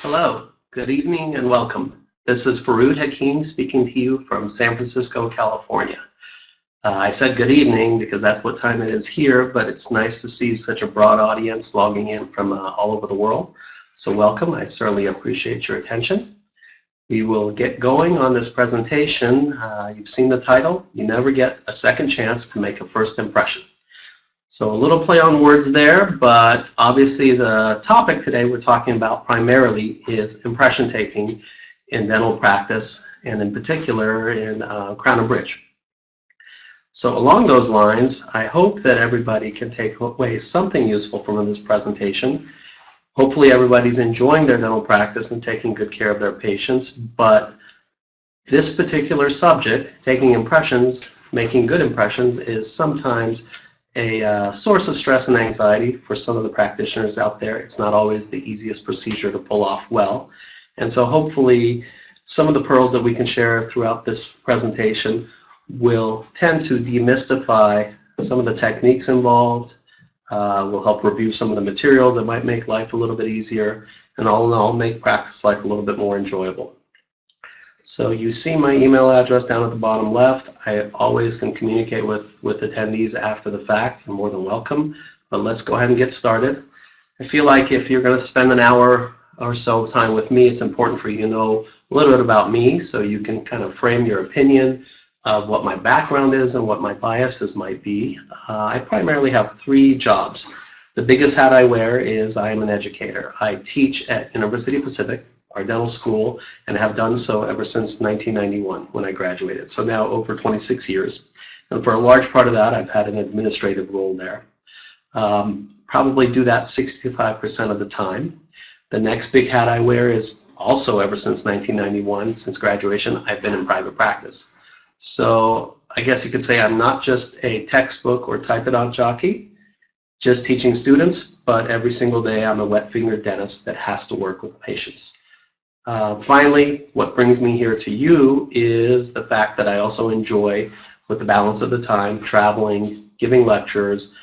Hello, good evening, and welcome. This is Farood Hakim speaking to you from San Francisco, California. I said good evening because that's what time it is here, but it's nice to see such a broad audience logging in from all over the world. So welcome, I certainly appreciate your attention. We will get going on this presentation. You've seen the title, You Never Get a Second Chance to Make a First Impression. So a little play on words there, but obviously the topic today we're talking about primarily is impression taking in dental practice, and in particular in Crown and Bridge. So along those lines, I hope that everybody can take away something useful from this presentation. Hopefully everybody's enjoying their dental practice and taking good care of their patients, but this particular subject, taking impressions, making good impressions, is sometimes a source of stress and anxiety for some of the practitioners out there. It's not always the easiest procedure to pull off well. And so hopefully some of the pearls that we can share throughout this presentation will tend to demystify some of the techniques involved, will help review some of the materials that might make life a little bit easier, and all in all make practice life a little bit more enjoyable. So you see my email address down at the bottom left. I always can communicate with attendees after the fact. You're more than welcome. But let's go ahead and get started. I feel like if you're going to spend an hour or so time with me, it's important for you to know a little bit about me so you can kind of frame your opinion of what my background is and what my biases might be. I primarily have three jobs. The biggest hat I wear is I am an educator. I teach at University of Pacific, our dental school, and have done so ever since 1991 when I graduated. So now over 26 years. And for a large part of that, I've had an administrative role there. Probably do that 65% of the time. The next big hat I wear is also ever since 1991, since graduation, I've been in private practice. So I guess you could say I'm not just a textbook or type-it-out jockey, just teaching students, but every single day I'm a wet-fingered dentist that has to work with patients. Finally, what brings me here to you is the fact that I also enjoy, with the balance of the time, traveling, giving lectures,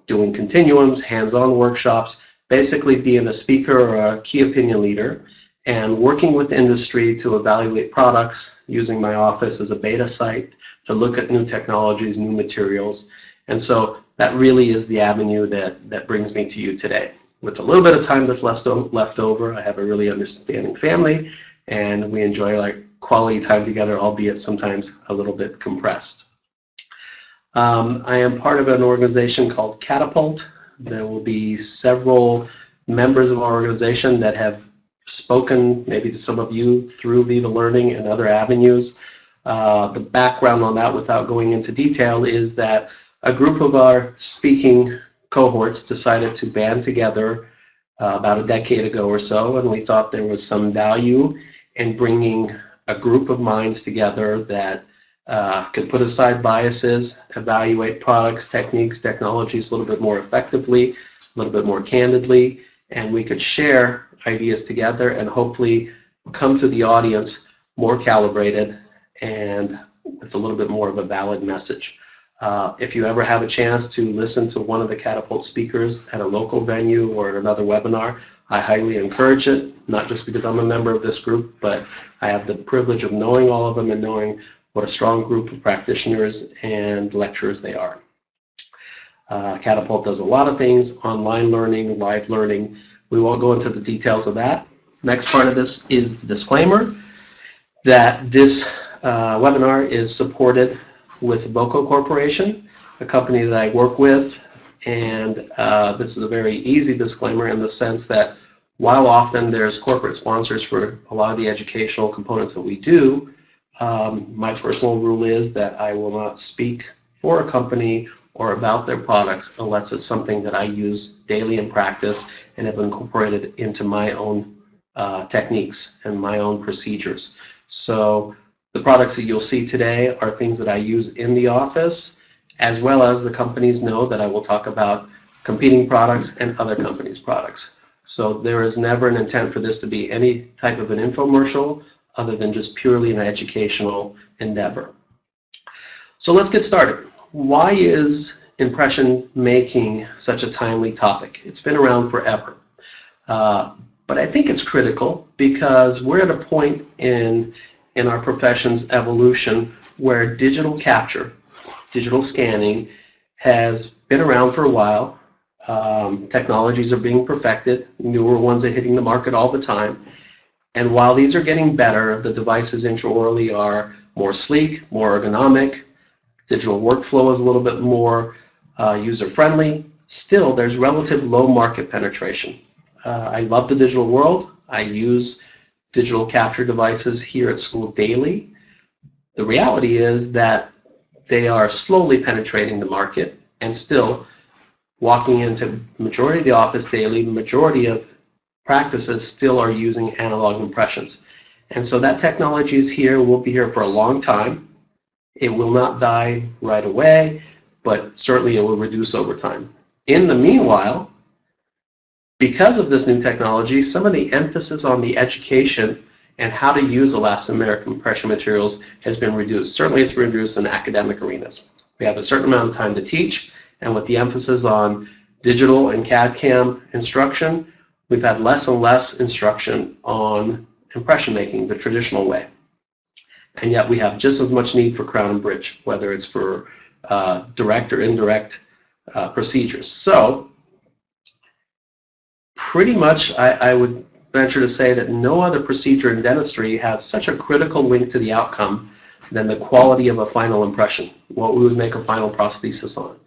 doing continuums, hands-on workshops, basically being a speaker or a key opinion leader, and working with industry to evaluate products, using my office as a beta site to look at new technologies, new materials. And so that really is the avenue that brings me to you today. With a little bit of time that's left over, I have a really understanding family, and we enjoy like quality time together, albeit sometimes a little bit compressed. I am part of an organization called Catapult. There will be several members of our organization that have spoken maybe to some of you through Viva Learning and other avenues. The background on that, without going into detail, is that a group of our speaking cohorts decided to band together about a decade ago or so, and we thought there was some value in bringing a group of minds together that could put aside biases, evaluate products, techniques, technologies a little bit more effectively, a little bit more candidly, and we could share ideas together and hopefully come to the audience more calibrated and with a little bit more of a valid message. If you ever have a chance to listen to one of the Catapult speakers at a local venue or at another webinar, I highly encourage it, not just because I'm a member of this group, but I have the privilege of knowing all of them and knowing what a strong group of practitioners and lecturers they are. Catapult does a lot of things, online learning, live learning. We won't go into the details of that. Next part of this is the disclaimer that this webinar is supported with Boco Corporation, a company that I work with, and this is a very easy disclaimer in the sense that while often there's corporate sponsors for a lot of the educational components that we do, my personal rule is that I will not speak for a company or about their products unless it's something that I use daily in practice and have incorporated into my own techniques and my own procedures. So the products that you'll see today are things that I use in the office, as well as the companies know that I will talk about competing products and other companies' products. So there is never an intent for this to be any type of an infomercial other than just purely an educational endeavor. So let's get started. Why is impression making such a timely topic? It's been around forever. But But I think it's critical because we're at a point in our profession's evolution where digital capture, digital scanning, has been around for a while. Technologies are being perfected. Newer ones are hitting the market all the time. And while these are getting better, the devices intraorally are more sleek, more ergonomic. Digital workflow is a little bit more user-friendly. Still, there's relative low market penetration. I love the digital world. I use digital capture devices here at school daily. The reality is that they are slowly penetrating the market, and still walking into the majority of the office daily, the majority of practices still are using analog impressions. And so that technology is here, will be here for a long time. It will not die right away, but certainly it will reduce over time. In the meanwhile, because of this new technology, some of the emphasis on the education and how to use elastomeric impression materials has been reduced. Certainly it's been reduced in academic arenas. We have a certain amount of time to teach, and with the emphasis on digital and CAD/CAM instruction, we've had less and less instruction on impression making the traditional way. And yet we have just as much need for crown and bridge, whether it's for direct or indirect procedures. So pretty much I would venture to say that no other procedure in dentistry has such a critical link to the outcome than the quality of a final impression, what we would make a final prosthesis on.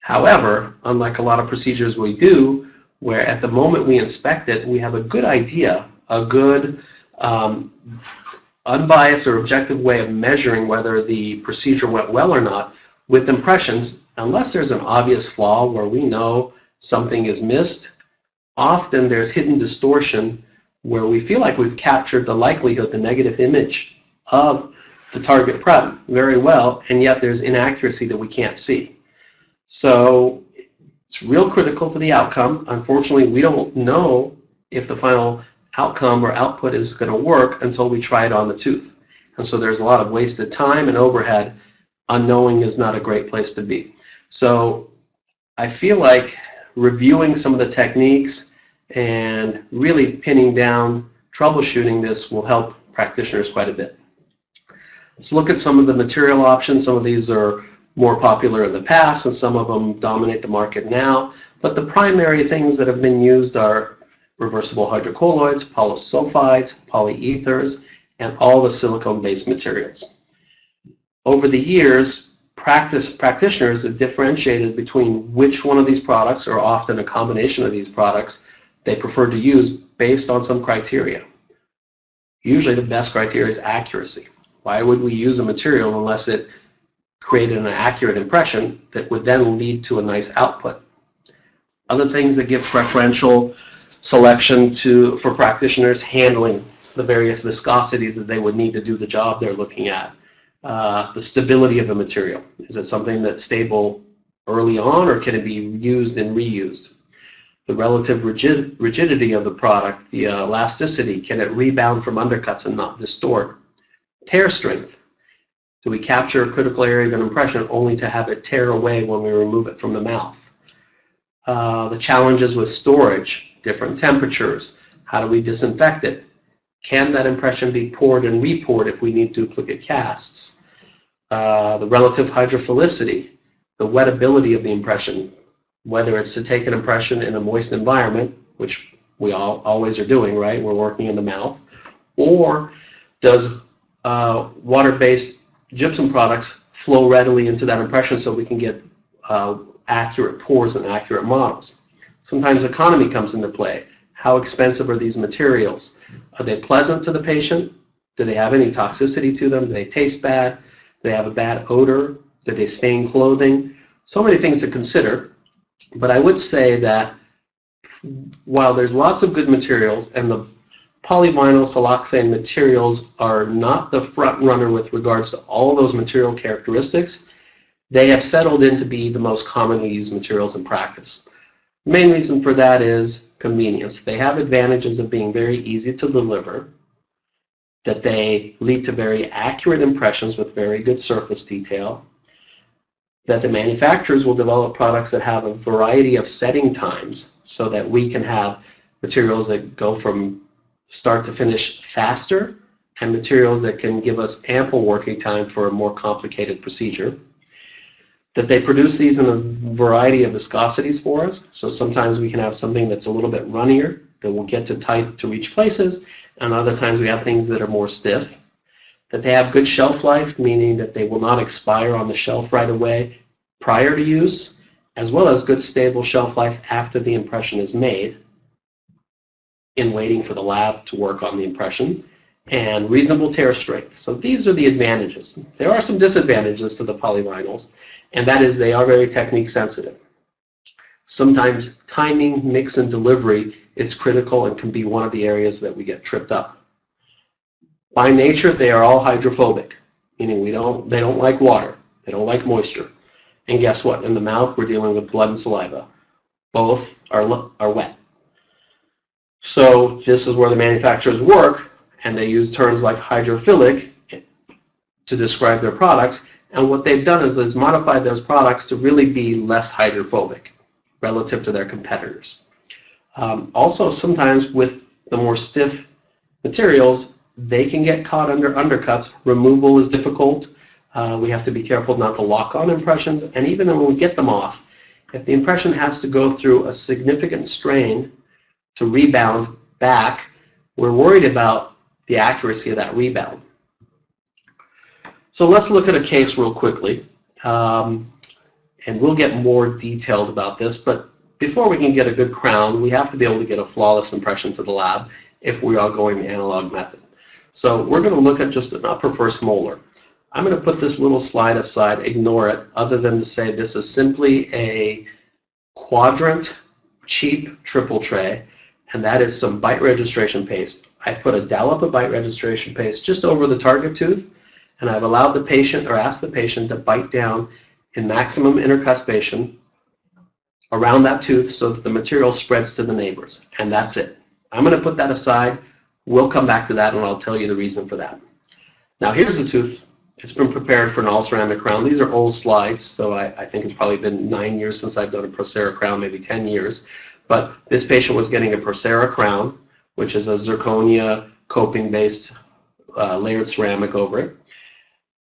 However, unlike a lot of procedures we do, where at the moment we inspect it, we have a good idea, a good unbiased or objective way of measuring whether the procedure went well or not. With impressions, unless there's an obvious flaw where we know something is missed, often there's hidden distortion where we feel like we've captured the likelihood, the negative image of the target prep very well, and yet there's inaccuracy that we can't see. So it's real critical to the outcome. Unfortunately, we don't know if the final outcome or output is going to work until we try it on the tooth. And so there's a lot of wasted time and overhead. Unknowing is not a great place to be. So I feel like reviewing some of the techniques and really pinning down troubleshooting this will help practitioners quite a bit. Let's look at some of the material options. Some of these are more popular in the past and some of them dominate the market now. But the primary things that have been used are reversible hydrocolloids, polysulfides, polyethers, and all the silicone-based materials. Over the years, practitioners have differentiated between which one of these products, or often a combination of these products, they prefer to use based on some criteria. Usually the best criteria is accuracy. Why would we use a material unless it created an accurate impression that would then lead to a nice output? Other things that give preferential selection for practitioners: handling, the various viscosities that they would need to do the job they're looking at. The stability of the material. Is it something that's stable early on, or can it be used and reused? The relative rigidity of the product, the elasticity, can it rebound from undercuts and not distort? Tear strength. Do we capture a critical area of an impression only to have it tear away when we remove it from the mouth? The challenges with storage, different temperatures. How do we disinfect it? Can that impression be poured and re-poured if we need duplicate casts? The relative hydrophilicity, the wettability of the impression, whether it's to take an impression in a moist environment, which we always are doing, right? We're working in the mouth. Or does water-based gypsum products flow readily into that impression so we can get accurate pours and accurate models? Sometimes economy comes into play. How expensive are these materials? Are they pleasant to the patient? Do they have any toxicity to them? Do they taste bad? Do they have a bad odor? Do they stain clothing? So many things to consider. But I would say that while there's lots of good materials, and the polyvinyl siloxane materials are not the front runner with regards to all those material characteristics, they have settled in to be the most commonly used materials in practice. The main reason for that is convenience. They have advantages of being very easy to deliver, that they lead to very accurate impressions with very good surface detail, that the manufacturers will develop products that have a variety of setting times so that we can have materials that go from start to finish faster, and materials that can give us ample working time for a more complicated procedure. That they produce these in a variety of viscosities for us. So sometimes we can have something that's a little bit runnier that will get to tight to reach places, and other times we have things that are more stiff. That they have good shelf life, meaning that they will not expire on the shelf right away prior to use, as well as good stable shelf life after the impression is made in waiting for the lab to work on the impression, and reasonable tear strength. So these are the advantages. There are some disadvantages to the polyvinyls, and that is they are very technique sensitive. Sometimes timing, mix, and delivery is critical and can be one of the areas that we get tripped up. By nature, they are all hydrophobic, meaning they don't like water, they don't like moisture. And guess what? In the mouth, we're dealing with blood and saliva. Both are wet. So this is where the manufacturers work, and they use terms like hydrophilic to describe their products. And what they've done is modified those products to really be less hydrophobic relative to their competitors. Also, sometimes with the more stiff materials, they can get caught under undercuts. Removal is difficult. We have to be careful not to lock on impressions. And even when we get them off, if the impression has to go through a significant strain to rebound back, we're worried about the accuracy of that rebound. So let's look at a case real quickly, and we'll get more detailed about this, but before we can get a good crown, we have to be able to get a flawless impression to the lab if we are going the analog method. So we're going to look at just an upper first molar. I'm going to put this little slide aside, ignore it, other than to say this is simply a quadrant cheap triple tray, and that is some bite registration paste. I put a dollop of bite registration paste just over the target tooth, and I've allowed the patient, or asked the patient, to bite down in maximum intercuspation around that tooth so that the material spreads to the neighbors, and that's it. I'm going to put that aside. We'll come back to that, and I'll tell you the reason for that. Now here's the tooth. It's been prepared for an all-ceramic crown. These are old slides, so I think it's probably been 9 years since I've done a Procera crown, maybe 10 years. But this patient was getting a Procera crown, which is a zirconia coping-based layered ceramic over it.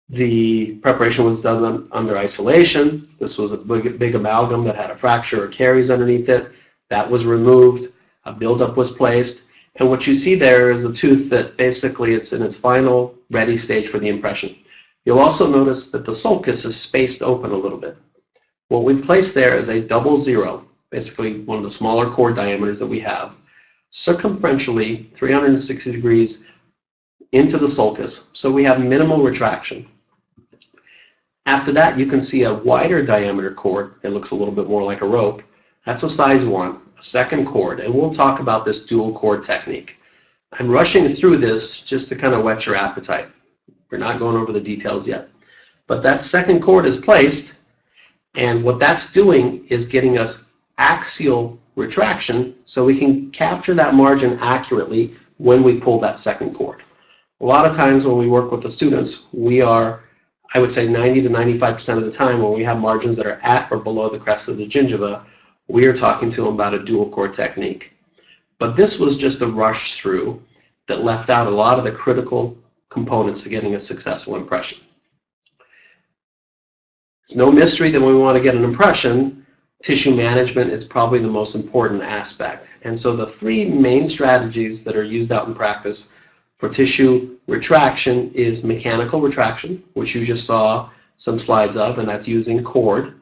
The preparation was done under isolation. This was a big amalgam that had a fracture or caries underneath it. That was removed. A buildup was placed. And what you see there is a tooth that basically it's in its final ready stage for the impression. You'll also notice that the sulcus is spaced open a little bit. What we've placed there is a double zero, basically one of the smaller core diameters that we have, circumferentially 360 degrees into the sulcus, so we have minimal retraction. After that, you can see a wider diameter cord that looks a little bit more like a rope. That's a size 1, a second cord, and we'll talk about this dual cord technique. I'm rushing through this just to kind of whet your appetite. We're not going over the details yet. But that second cord is placed, and what that's doing is getting us axial retraction so we can capture that margin accurately when we pull that second cord. A lot of times when we work with the students, we are, I would say 90 to 95% of the time, when we have margins that are at or below the crest of the gingiva, we are talking to them about a dual cord technique. But this was just a rush through that left out a lot of the critical components to getting a successful impression. It's no mystery that when we want to get an impression, tissue management is probably the most important aspect. And so the 3 main strategies that are used out in practice for tissue retraction is mechanical retraction, which you just saw some slides of, and that's using cord,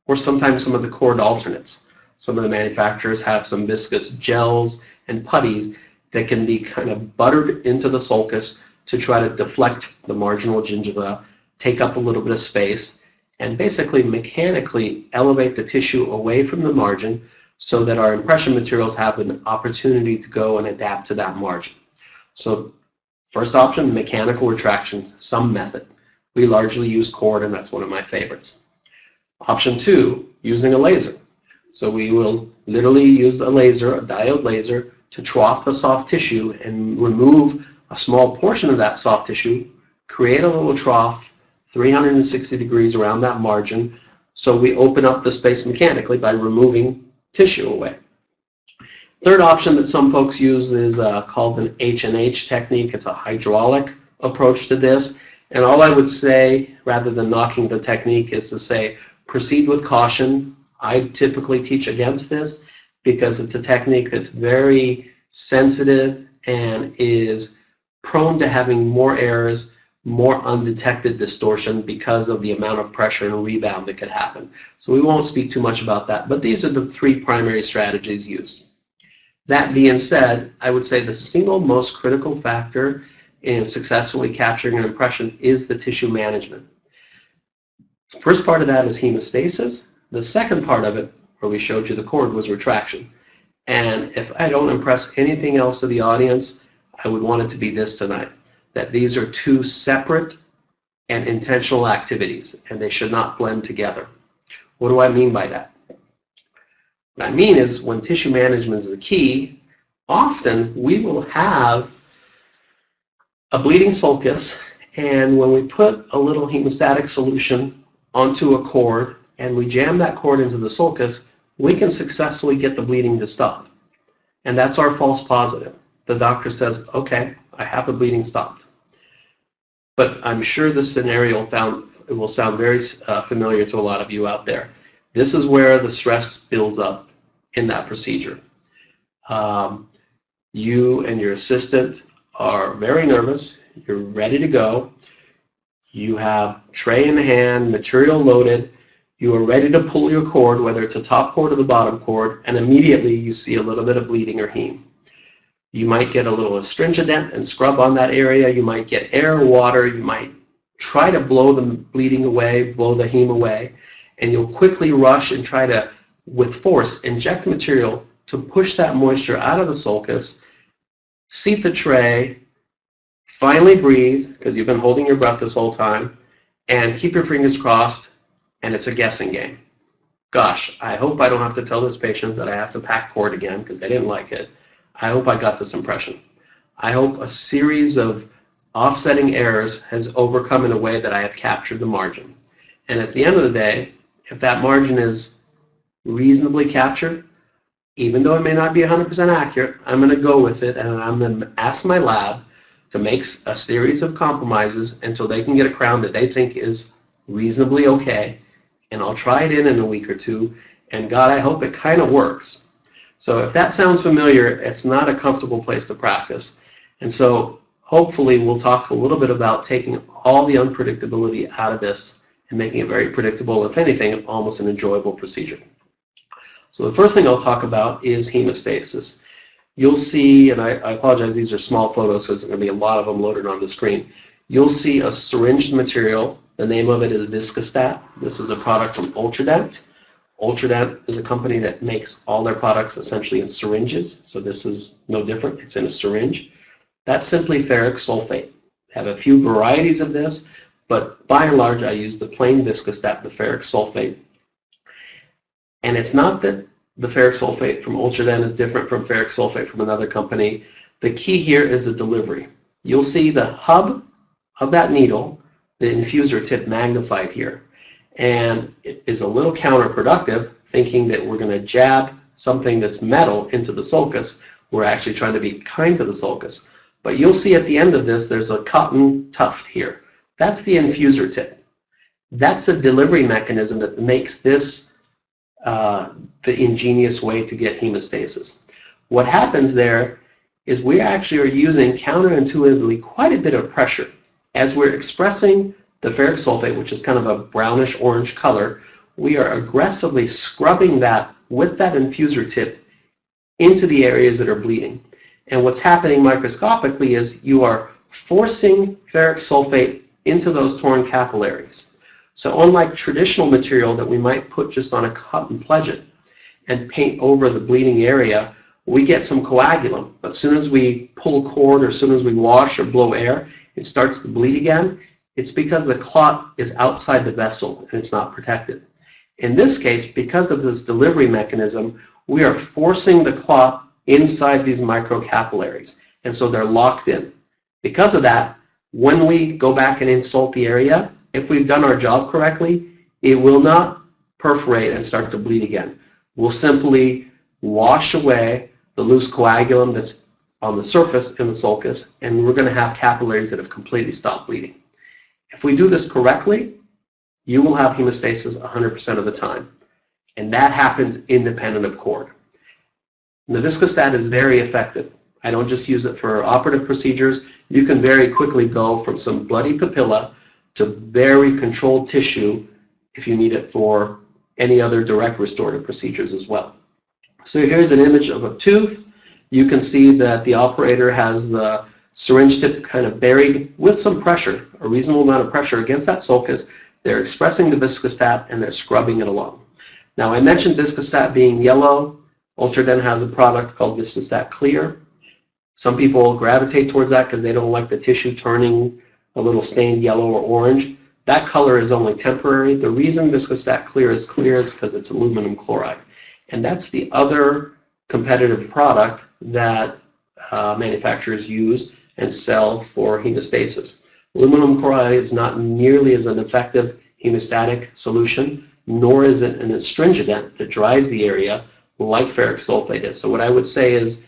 or sometimes some of the cord alternates. Some of the manufacturers have some viscous gels and putties that can be kind of buttered into the sulcus to try to deflect the marginal gingiva, take up a little bit of space, and basically mechanically elevate the tissue away from the margin so that our impression materials have an opportunity to go and adapt to that margin. So first option, mechanical retraction, some method. We largely use cord, and that's one of my favorites. Option 2, using a laser. So we will literally use a laser, a diode laser, to trough the soft tissue and remove a small portion of that soft tissue, create a little trough 360 degrees around that margin, so we open up the space mechanically by removing tissue away. Third option that some folks use is called an H&H technique. It's a hydraulic approach to this. And all I would say, rather than knocking the technique, is to say proceed with caution. I typically teach against this because it's a technique that's very sensitive and is prone to having more errors, more undetected distortion because of the amount of pressure and rebound that could happen. So we won't speak too much about that, but these are the three primary strategies used. That being said, I would say the single most critical factor in successfully capturing an impression is the tissue management. The first part of that is hemostasis. The second part of it, where we showed you the cord, was retraction. And if I don't impress anything else to the audience, I would want it to be this tonight, that these are two separate and intentional activities, and they should not blend together. What do I mean by that? What I mean is when tissue management is the key, often we will have a bleeding sulcus, and when we put a little hemostatic solution onto a cord and we jam that cord into the sulcus, we can successfully get the bleeding to stop. And that's our false positive. The doctor says, okay, I have the bleeding stopped. But I'm sure this scenario will sound very familiar to a lot of you out there. This is where the stress builds up in that procedure. You and your assistant are very nervous. You're ready to go. You have tray in hand, material loaded. You are ready to pull your cord, whether it's a top cord or the bottom cord, and immediately you see a little bit of bleeding or heme. You might get a little astringent and scrub on that area. You might get air or water. You might try to blow the bleeding away, blow the heme away, and you'll quickly rush and try to, with force, inject material to push that moisture out of the sulcus, seat the tray, finally breathe, because you've been holding your breath this whole time, and keep your fingers crossed, and it's a guessing game. Gosh, I hope I don't have to tell this patient that I have to pack cord again because they didn't like it. I hope I got this impression. I hope a series of offsetting errors has overcome in a way that I have captured the margin. And at the end of the day, if that margin is reasonably captured, even though it may not be 100% accurate, I'm going to go with it, and I'm going to ask my lab to make a series of compromises until they can get a crown that they think is reasonably okay, and I'll try it in a week or two, and God, I hope it kind of works. So if that sounds familiar, it's not a comfortable place to practice. And so hopefully we'll talk a little bit about taking all the unpredictability out of this and making it very predictable, if anything, almost an enjoyable procedure. So the first thing I'll talk about is hemostasis. You'll see, and I apologize, these are small photos, so there's going to be a lot of them loaded on the screen. You'll see a syringed material. The name of it is Viscostat. This is a product from Ultradent. Ultradent is a company that makes all their products essentially in syringes, so this is no different. It's in a syringe. That's simply ferric sulfate. I have a few varieties of this, but by and large I use the plain Viscostat, the ferric sulfate. And it's not that the ferric sulfate from Ultradent is different from ferric sulfate from another company. The key here is the delivery. You'll see the hub of that needle, the infuser tip, magnified here. And it is a little counterproductive, thinking that we're going to jab something that's metal into the sulcus. We're actually trying to be kind to the sulcus. But you'll see at the end of this, there's a cotton tuft here. That's the infuser tip. That's a delivery mechanism that makes this the ingenious way to get hemostasis. What happens there is we actually are using counterintuitively quite a bit of pressure. As we're expressing the ferric sulfate, which is kind of a brownish orange color, we are aggressively scrubbing that with that infuser tip into the areas that are bleeding. And what's happening microscopically is you are forcing ferric sulfate into those torn capillaries. So unlike traditional material that we might put just on a cotton pledget and paint over the bleeding area, we get some coagulum. But as soon as we pull cord or as soon as we wash or blow air, it starts to bleed again. It's because the clot is outside the vessel and it's not protected. In this case, because of this delivery mechanism, we are forcing the clot inside these microcapillaries, and so they're locked in. Because of that, when we go back and insult the area, if we've done our job correctly, it will not perforate and start to bleed again. We'll simply wash away the loose coagulum that's on the surface in the sulcus, and we're going to have capillaries that have completely stopped bleeding. If we do this correctly, you will have hemostasis 100% of the time, and that happens independent of cord. Naviscostat is very effective. I don't just use it for operative procedures. You can very quickly go from some bloody papilla to very controlled tissue if you need it for any other direct restorative procedures as well. So here's an image of a tooth. You can see that the operator has the syringe tip kind of buried with some pressure, a reasonable amount of pressure against that sulcus. They're expressing the viscostat and they're scrubbing it along. Now I mentioned viscostat being yellow. Ultradent has a product called Viscostat Clear. Some people gravitate towards that because they don't like the tissue turning a little stained yellow or orange. That color is only temporary. The reason Viscostat Clear is because it's aluminum chloride. And that's the other competitive product that manufacturers use and sell for hemostasis. Aluminum chloride is not nearly as an effective hemostatic solution, nor is it an astringent that dries the area like ferric sulfate is. So what I would say is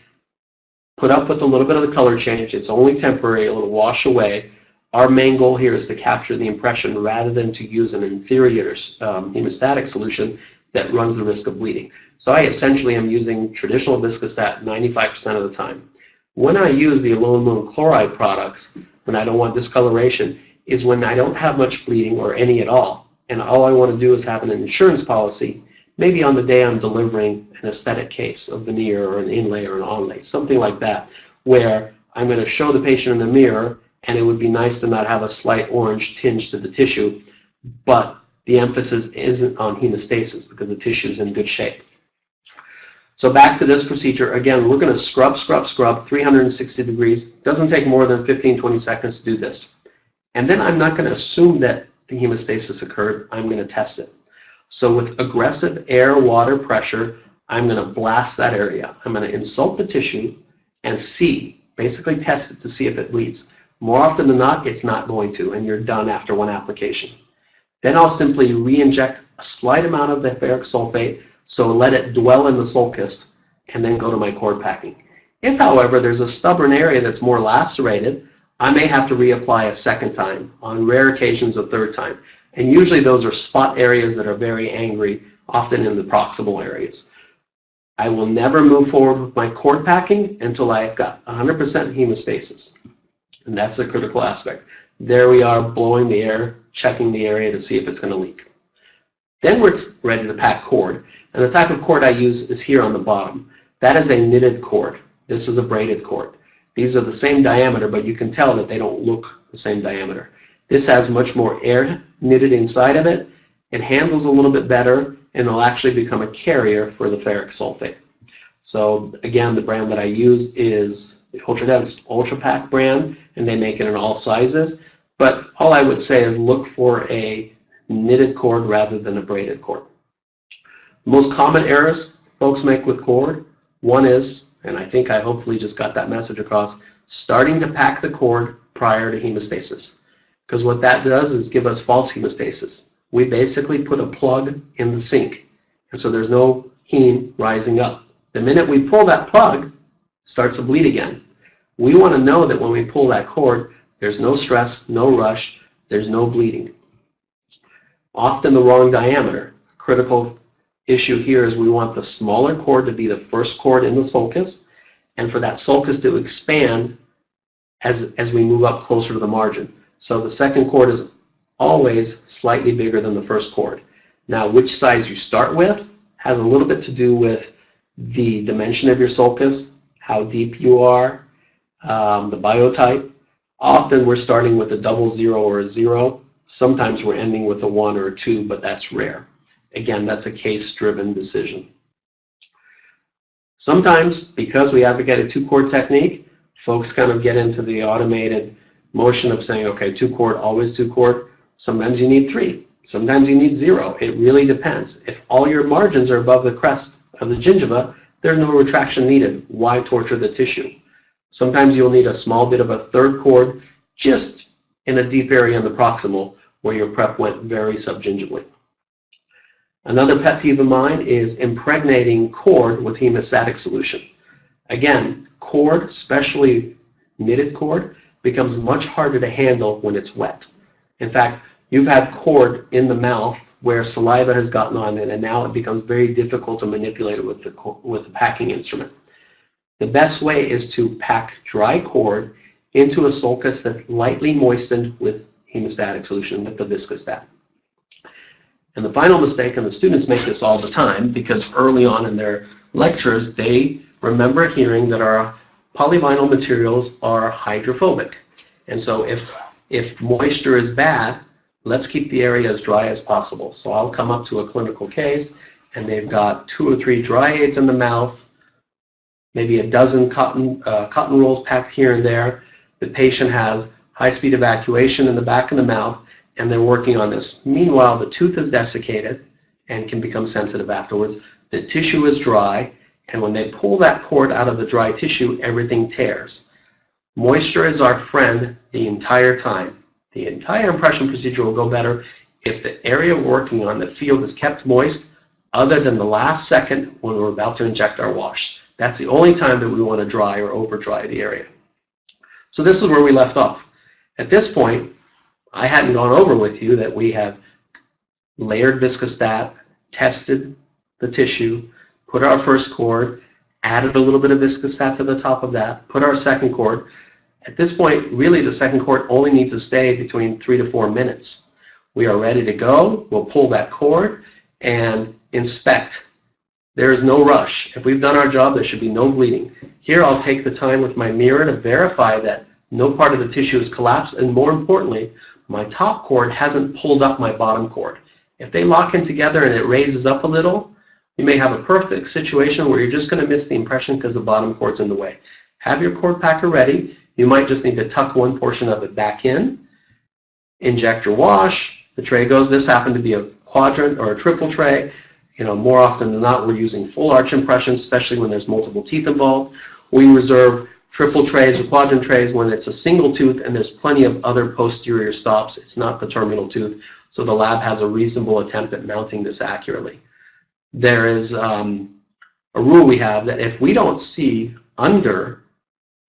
put up with a little bit of the color change. It's only temporary. It will wash away. Our main goal here is to capture the impression rather than to use an inferior hemostatic solution that runs the risk of bleeding. So I essentially am using traditional Viscostat 95% of the time. When I use the aluminum chloride products, when I don't want discoloration, is when I don't have much bleeding or any at all. And all I want to do is have an insurance policy, maybe on the day I'm delivering an aesthetic case, a veneer or an inlay or an onlay, something like that, where I'm going to show the patient in the mirror, and it would be nice to not have a slight orange tinge to the tissue, but the emphasis isn't on hemostasis because the tissue is in good shape. So back to this procedure, again, we're going to scrub 360 degrees. Doesn't take more than 15-20 seconds to do this. And then I'm not going to assume that the hemostasis occurred. I'm going to test it. So with aggressive air-water pressure, I'm going to blast that area. I'm going to insult the tissue and see, basically test it to see if it bleeds. More often than not, it's not going to, and you're done after one application. Then I'll simply re-inject a slight amount of the ferric sulfate, so let it dwell in the sulcus, and then go to my cord packing. If, however, there's a stubborn area that's more lacerated, I may have to reapply a second time, on rare occasions a third time. And usually those are spot areas that are very angry, often in the proximal areas. I will never move forward with my cord packing until I've got 100% hemostasis. And that's the critical aspect. There we are, blowing the air, checking the area to see if it's going to leak. Then we're ready to pack cord. And the type of cord I use is here on the bottom. That is a knitted cord. This is a braided cord. These are the same diameter, but you can tell that they don't look the same diameter. This has much more air knitted inside of it. It handles a little bit better, and will actually become a carrier for the ferric sulfate. So again, the brand that I use is the Ultradent's UltraPack brand, and they make it in all sizes. But all I would say is look for a knitted cord rather than a braided cord. The most common errors folks make with cord, one is, and I hopefully just got that message across, starting to pack the cord prior to hemostasis. Because what that does is give us false hemostasis. We basically put a plug in the sink, and so there's no heme rising up. The minute we pull that plug, it starts to bleed again. We want to know that when we pull that cord, there's no stress, no rush, there's no bleeding. Often the wrong diameter. Critical issue here is we want the smaller cord to be the first cord in the sulcus, and for that sulcus to expand as we move up closer to the margin. So the second cord is always slightly bigger than the first cord. Now, which size you start with has a little bit to do with the dimension of your sulcus, how deep you are, the biotype. Often we're starting with a 00 or a 0. Sometimes we're ending with a 1 or a 2, but that's rare. Again, that's a case-driven decision. Sometimes, because we advocate a 2-cord technique, folks kind of get into the automated motion of saying, okay, 2-cord, always 2-cord. Sometimes you need 3. Sometimes you need 0. It really depends. If all your margins are above the crest of the gingiva, there's no retraction needed. Why torture the tissue? Sometimes you'll need a small bit of a 3rd cord just in a deep area in the proximal where your prep went very subgingivally. Another pet peeve of mine is impregnating cord with hemostatic solution. Again, cord, especially knitted cord, becomes much harder to handle when it's wet. In fact, you've had cord in the mouth where saliva has gotten on it, and now it becomes very difficult to manipulate it with the packing instrument. The best way is to pack dry cord into a sulcus that's lightly moistened with hemostatic solution, with the Viscostat. And the final mistake, and the students make this all the time, because early on in their lectures, they remember hearing that our polyvinyl materials are hydrophobic. And so if moisture is bad, let's keep the area as dry as possible. So I'll come up to a clinical case, and they've got 2 or 3 dry aids in the mouth, maybe a dozen cotton rolls packed here and there. The patient has high-speed evacuation in the back of the mouth, and they're working on this. Meanwhile, the tooth is desiccated and can become sensitive afterwards. The tissue is dry, and when they pull that cord out of the dry tissue, everything tears. Moisture is our friend the entire time. The entire impression procedure will go better if the area we're working on, the field, is kept moist other than the last second when we're about to inject our wash. That's the only time that we want to dry or over dry the area. So this is where we left off. At this point, I hadn't gone over with you that we have layered Viscostat, tested the tissue, put our first cord, added a little bit of Viscostat to the top of that, put our second cord. At this point, really the second cord only needs to stay between 3 to 4 minutes. We are ready to go. We'll pull that cord and inspect. There is no rush. If we've done our job, there should be no bleeding. Here I'll take the time with my mirror to verify that no part of the tissue has collapsed, and more importantly, my top cord hasn't pulled up my bottom cord. If they lock in together and it raises up a little, you may have a perfect situation where you're just going to miss the impression because the bottom cord's in the way. Have your cord packer ready. You might just need to tuck one portion of it back in, inject your wash, the tray goes. This happened to be a quadrant or a triple tray. More often than not, we're using full arch impressions, especially when there's multiple teeth involved. We reserve triple trays or quadrant trays when it's a single tooth and there's plenty of other posterior stops. It's not the terminal tooth, so the lab has a reasonable attempt at mounting this accurately. There is a rule we have that if we don't see under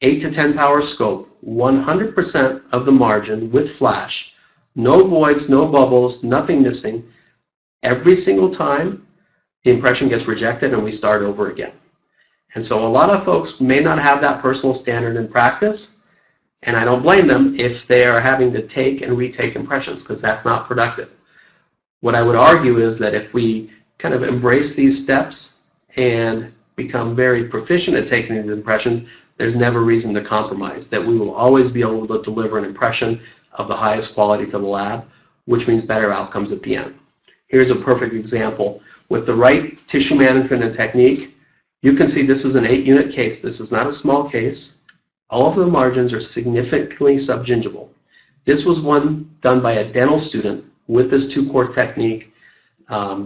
8 to 10 power scope, 100% of the margin with flash, no voids, no bubbles, nothing missing, every single time the impression gets rejected and we start over again. And so a lot of folks may not have that personal standard in practice, and I don't blame them if they are having to take and retake impressions, because that's not productive. What I would argue is that if we kind of embrace these steps and become very proficient at taking these impressions, there's never reason to compromise, that we will always be able to deliver an impression of the highest quality to the lab, which means better outcomes at the end. Here's a perfect example. With the right tissue management and technique, you can see this is an 8-unit case. This is not a small case. All of the margins are significantly subgingival. This was one done by a dental student with this 2-cord technique,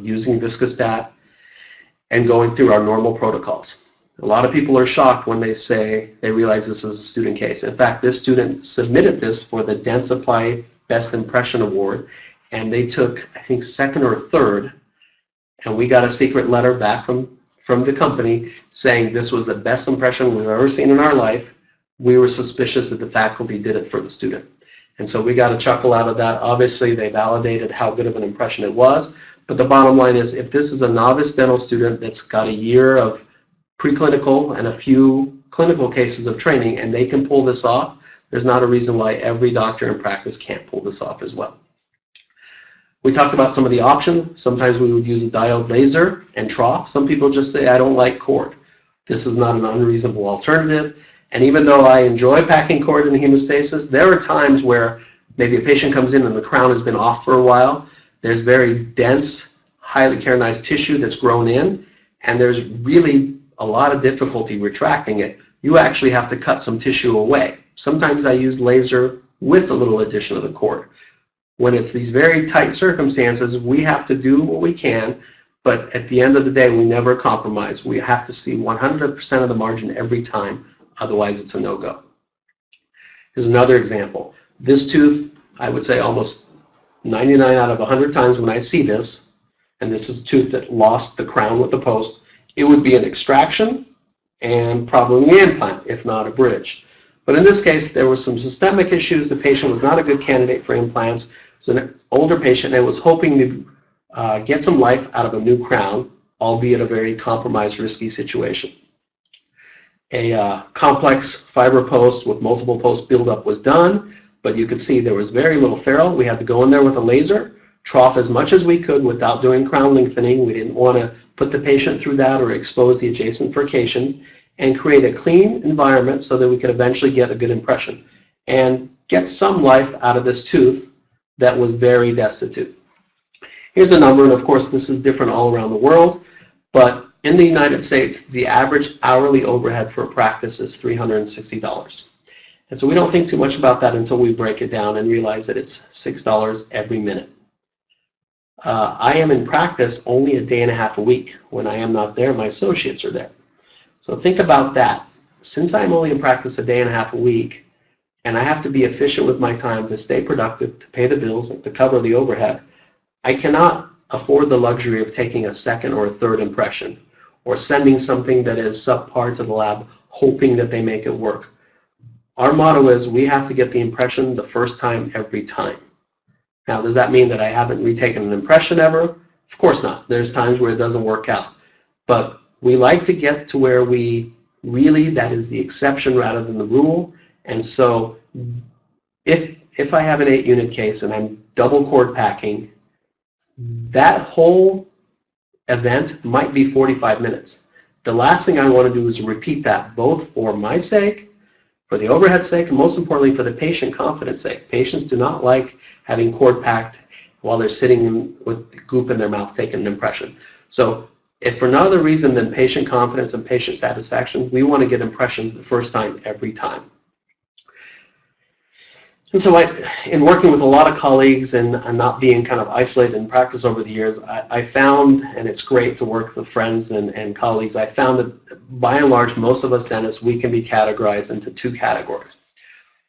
using Viscostat and going through our normal protocols. A lot of people are shocked when they realize this is a student case. In fact, this student submitted this for the Dentsply Best Impression Award, and they took, I think, 2nd or 3rd, and we got a secret letter back from the company saying this was the best impression we've ever seen in our life. We were suspicious that the faculty did it for the student. And so we got a chuckle out of that. Obviously, they validated how good of an impression it was. But the bottom line is, if this is a novice dental student that's got a year of preclinical and a few clinical cases of training, and they can pull this off, there's not a reason why every doctor in practice can't pull this off as well. We talked about some of the options. Sometimes we would use a diode laser and trough. Some people just say, I don't like cord. This is not an unreasonable alternative. And even though I enjoy packing cord in hemostasis, there are times where maybe a patient comes in and the crown has been off for a while. There's very dense, highly keratinized tissue that's grown in, and there's really a lot of difficulty retracting it. You actually have to cut some tissue away. Sometimes I use laser with a little addition of the cord. When it's these very tight circumstances, we have to do what we can, but at the end of the day, we never compromise. We have to see 100% of the margin every time, otherwise it's a no-go. Here's another example. This tooth, I would say almost 99 out of 100 times when I see this, and this is a tooth that lost the crown with the post, it would be an extraction and probably the implant, if not a bridge. But in this case, there were some systemic issues. The patient was not a good candidate for implants. It was an older patient and was hoping to get some life out of a new crown, albeit a very compromised, risky situation. A complex fiber post with multiple post buildup was done, but you could see there was very little ferrule. We had to go in there with a laser, trough as much as we could without doing crown lengthening. We didn't want to put the patient through that or expose the adjacent furcations, and create a clean environment so that we could eventually get a good impression and get some life out of this tooth that was very destitute. Here's a number, and of course this is different all around the world, but in the United States, the average hourly overhead for a practice is $360. And so we don't think too much about that until we break it down and realize that it's $6 every minute. I am in practice only a day and a half a week. When I am not there, my associates are there. So think about that. Since I'm only in practice a day and a half a week, and I have to be efficient with my time to stay productive, to pay the bills, and to cover the overhead, I cannot afford the luxury of taking a second or a third impression, or sending something that is subpar to the lab, hoping that they make it work. Our motto is we have to get the impression the first time every time. Now, does that mean that I haven't retaken an impression ever? Of course not. There's times where it doesn't work out. But we like to get to where we really, that is the exception rather than the rule. And so if I have an 8-unit case and I'm double cord packing, that whole event might be 45 minutes. The last thing I want to do is repeat that, both for my sake, for the overhead sake, and most importantly for the patient confidence sake. Patients do not like having cord packed while they're sitting with goop in their mouth taking an impression. So if for no other reason than patient confidence and patient satisfaction, we want to get impressions the first time every time. And so in working with a lot of colleagues and not being kind of isolated in practice over the years, I found, and it's great to work with friends and colleagues, I found that by and large, most of us dentists, we can be categorized into 2 categories.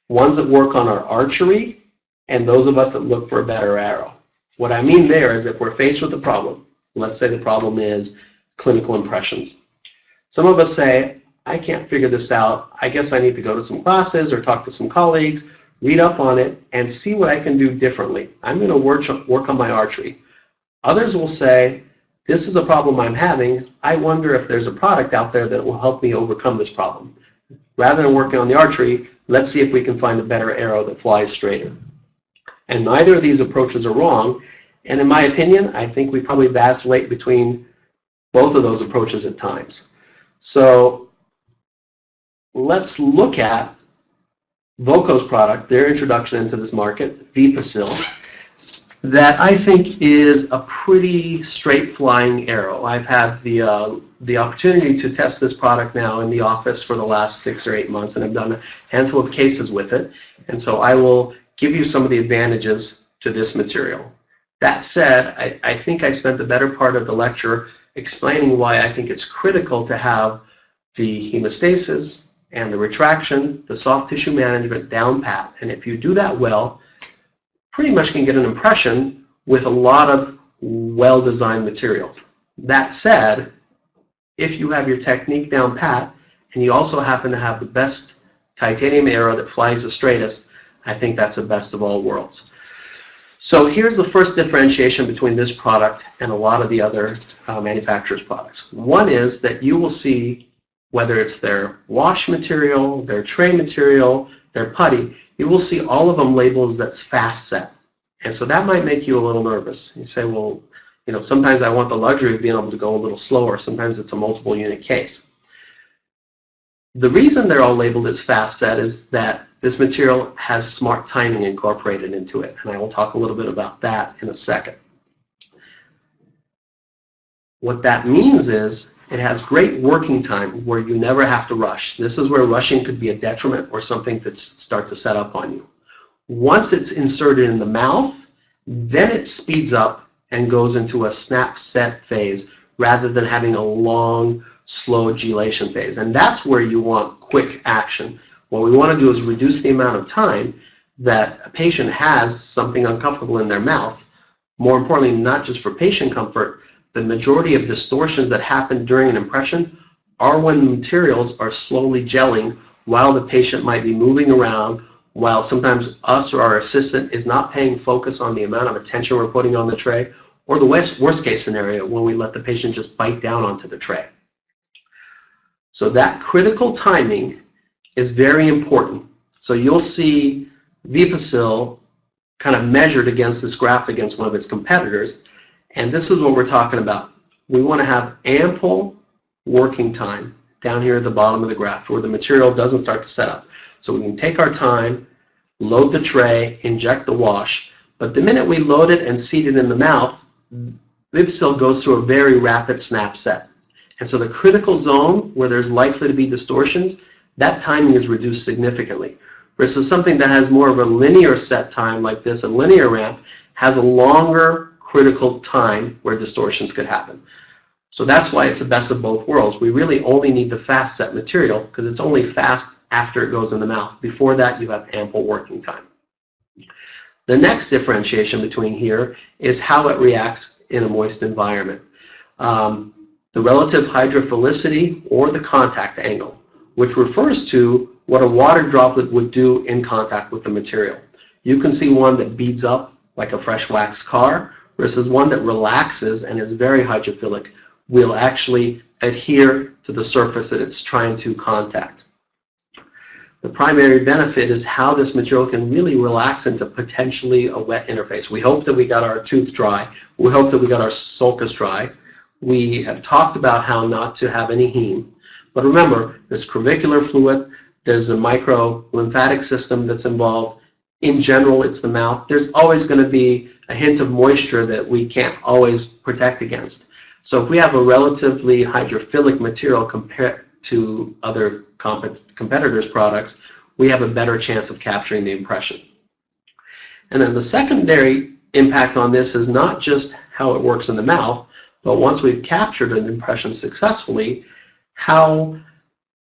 Ones that work on our archery, and those of us that look for a better arrow. What I mean there is if we're faced with a problem, let's say the problem is clinical impressions. Some of us say, I can't figure this out. I guess I need to go to some classes or talk to some colleagues, read up on it, and see what I can do differently. I'm going to work on my archery. Others will say, this is a problem I'm having. I wonder if there's a product out there that will help me overcome this problem. Rather than working on the archery, let's see if we can find a better arrow that flies straighter. And neither of these approaches are wrong. And in my opinion, I think we probably vacillate between both of those approaches at times. So let's look at Voco's product, their introduction into this market, VipaSil, that I think is a pretty straight flying arrow. I've had the opportunity to test this product now in the office for the last 6 or 8 months, and I've done a handful of cases with it. And so I will give you some of the advantages to this material. That said, I think I spent the better part of the lecture explaining why I think it's critical to have the hemostasis and the retraction, the soft tissue management down pat. And if you do that well, pretty much can get an impression with a lot of well-designed materials. That said, if you have your technique down pat and you also happen to have the best titanium arrow that flies the straightest, I think that's the best of all worlds. So here's the first differentiation between this product and a lot of the other manufacturers' products. One is that you will see, whether it's their wash material, their tray material, their putty, you will see all of them labels that's fast set. And so that might make you a little nervous. You say, well, you know, sometimes I want the luxury of being able to go a little slower. Sometimes it's a multiple unit case. The reason they're all labeled as fast set is that this material has smart timing incorporated into it. And I will talk a little bit about that in a second. What that means is it has great working time where you never have to rush. This is where rushing could be a detriment or something that starts to set up on you. Once it's inserted in the mouth, then it speeds up and goes into a snap set phase rather than having a long, slow gelation phase. And that's where you want quick action. What we want to do is reduce the amount of time that a patient has something uncomfortable in their mouth. More importantly, not just for patient comfort, the majority of distortions that happen during an impression are when materials are slowly gelling while the patient might be moving around, while sometimes us or our assistant is not paying focus on the amount of attention we're putting on the tray, or the worst case scenario when we let the patient just bite down onto the tray. So that critical timing is very important. So you'll see Vipasil kind of measured against this graph against one of its competitors, and this is what we're talking about. We want to have ample working time down here at the bottom of the graph where the material doesn't start to set up. So we can take our time, load the tray, inject the wash, but the minute we load it and seat it in the mouth, Vipasil goes through a very rapid snap set. And so the critical zone where there's likely to be distortions, that timing is reduced significantly. Versus something that has more of a linear set time like this, a linear ramp, has a longer critical time where distortions could happen. So that's why it's the best of both worlds. We really only need the fast set material because it's only fast after it goes in the mouth. Before that, you have ample working time. The next differentiation between here is how it reacts in a moist environment. The relative hydrophilicity or the contact angle, which refers to what a water droplet would do in contact with the material. You can see one that beads up like a fresh waxed car versus one that relaxes and is very hydrophilic, will actually adhere to the surface that it's trying to contact. The primary benefit is how this material can really relax into potentially a wet interface. We hope that we got our tooth dry. We hope that we got our sulcus dry. We have talked about how not to have any heme. But remember, this crevicular fluid, there's a micro lymphatic system that's involved. In general, it's the mouth. There's always going to be a hint of moisture that we can't always protect against. So if we have a relatively hydrophilic material compared to other competitors' products, we have a better chance of capturing the impression. And then the secondary impact on this is not just how it works in the mouth, but once we've captured an impression successfully, how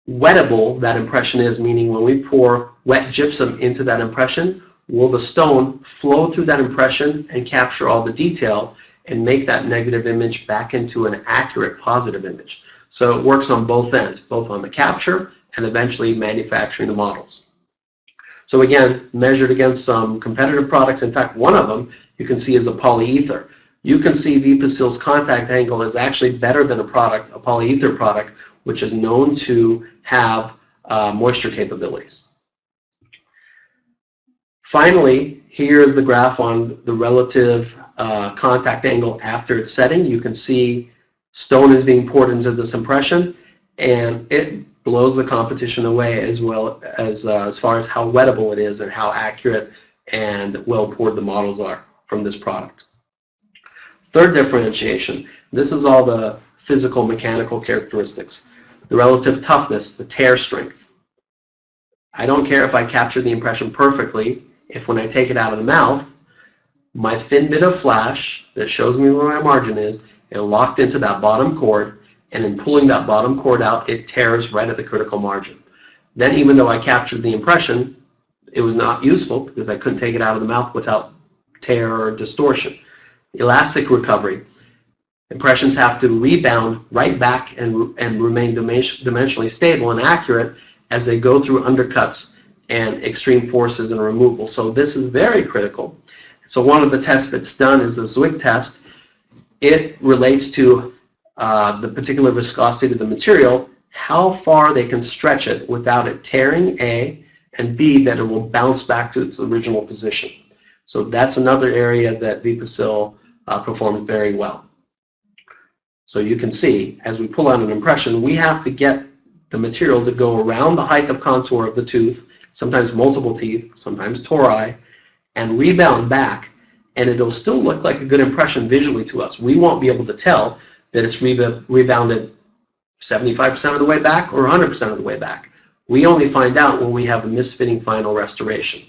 wettable that impression is, meaning when we pour wet gypsum into that impression, will the stone flow through that impression and capture all the detail and make that negative image back into an accurate positive image. So it works on both ends, both on the capture and eventually manufacturing the models. So again, measured against some competitive products, in fact one of them you can see is a polyether. You can see Vipasil's contact angle is actually better than a polyether product, which is known to have moisture capabilities. Finally, here is the graph on the relative contact angle after it's setting. You can see stone is being poured into this impression, and it blows the competition away as well as far as how wettable it is and how accurate and well poured the models are from this product. Third differentiation, this is all the physical mechanical characteristics. The relative toughness, the tear strength. I don't care if I capture the impression perfectly, if when I take it out of the mouth, my thin bit of flash that shows me where my margin is locked into that bottom cord, and in pulling that bottom cord out, it tears right at the critical margin. Then even though I captured the impression, it was not useful because I couldn't take it out of the mouth without tear or distortion. Elastic recovery. Impressions have to rebound right back and remain dimensionally stable and accurate as they go through undercuts and extreme forces and removal. So this is very critical. So one of the tests that's done is the Zwick test. It relates to the particular viscosity of the material, how far they can stretch it without it tearing, A, and B, that it will bounce back to its original position. So that's another area that Vipasil performed very well. So you can see, as we pull out an impression, we have to get the material to go around the height of contour of the tooth, sometimes multiple teeth, sometimes tori, and rebound back, and it'll still look like a good impression visually to us. We won't be able to tell that it's rebounded 75% of the way back or 100% of the way back. We only find out when we have a misfitting final restoration.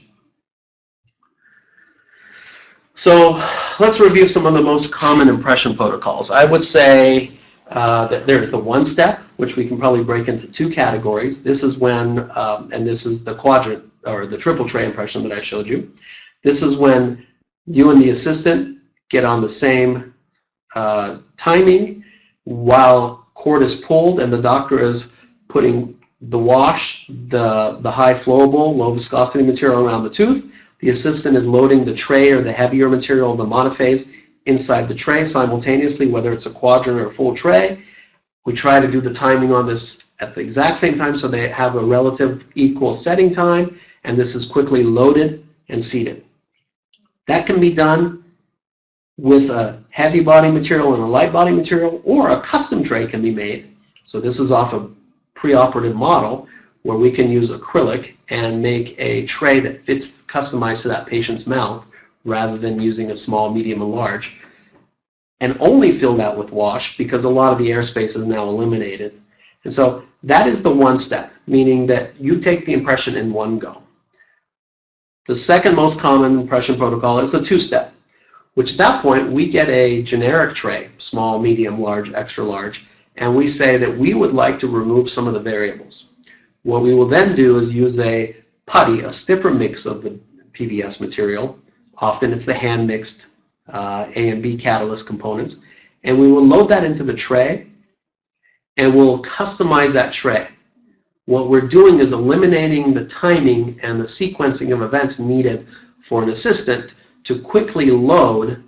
So let's review some of the most common impression protocols. I would say that there is the one step, which we can probably break into two categories. This is when, and this is the quadrant or the triple tray impression that I showed you. This is when you and the assistant get on the same timing while cord is pulled and the doctor is putting the wash, the high flowable, low viscosity material around the tooth. The assistant is loading the tray or the heavier material, the monophase, inside the tray simultaneously, whether it's a quadrant or a full tray. We try to do the timing on this at the exact same time so they have a relative equal setting time, and this is quickly loaded and seated. That can be done with a heavy body material and a light body material, or a custom tray can be made. So this is off a preoperative model where we can use acrylic and make a tray that fits customized to that patient's mouth rather than using a small, medium, and large, and only filled out with wash because a lot of the airspace is now eliminated. And so that is the one step, meaning that you take the impression in one go. The second most common impression protocol is the two-step, which at that point we get a generic tray, small, medium, large, extra large, and we say that we would like to remove some of the variables. What we will then do is use a putty, a stiffer mix of the PVS material. Often it's the hand-mixed A and B catalyst components, and we will load that into the tray and we'll customize that tray. What we're doing is eliminating the timing and the sequencing of events needed for an assistant to quickly load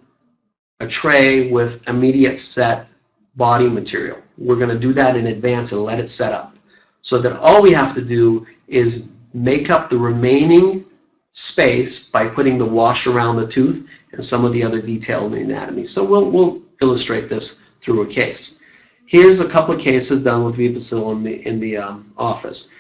a tray with immediate set body material. We're going to do that in advance and let it set up, so that all we have to do is make up the remaining space by putting the wash around the tooth and some of the other detail in the anatomy. So we'll illustrate this through a case. Here's a couple of cases done with Vivacil in the office.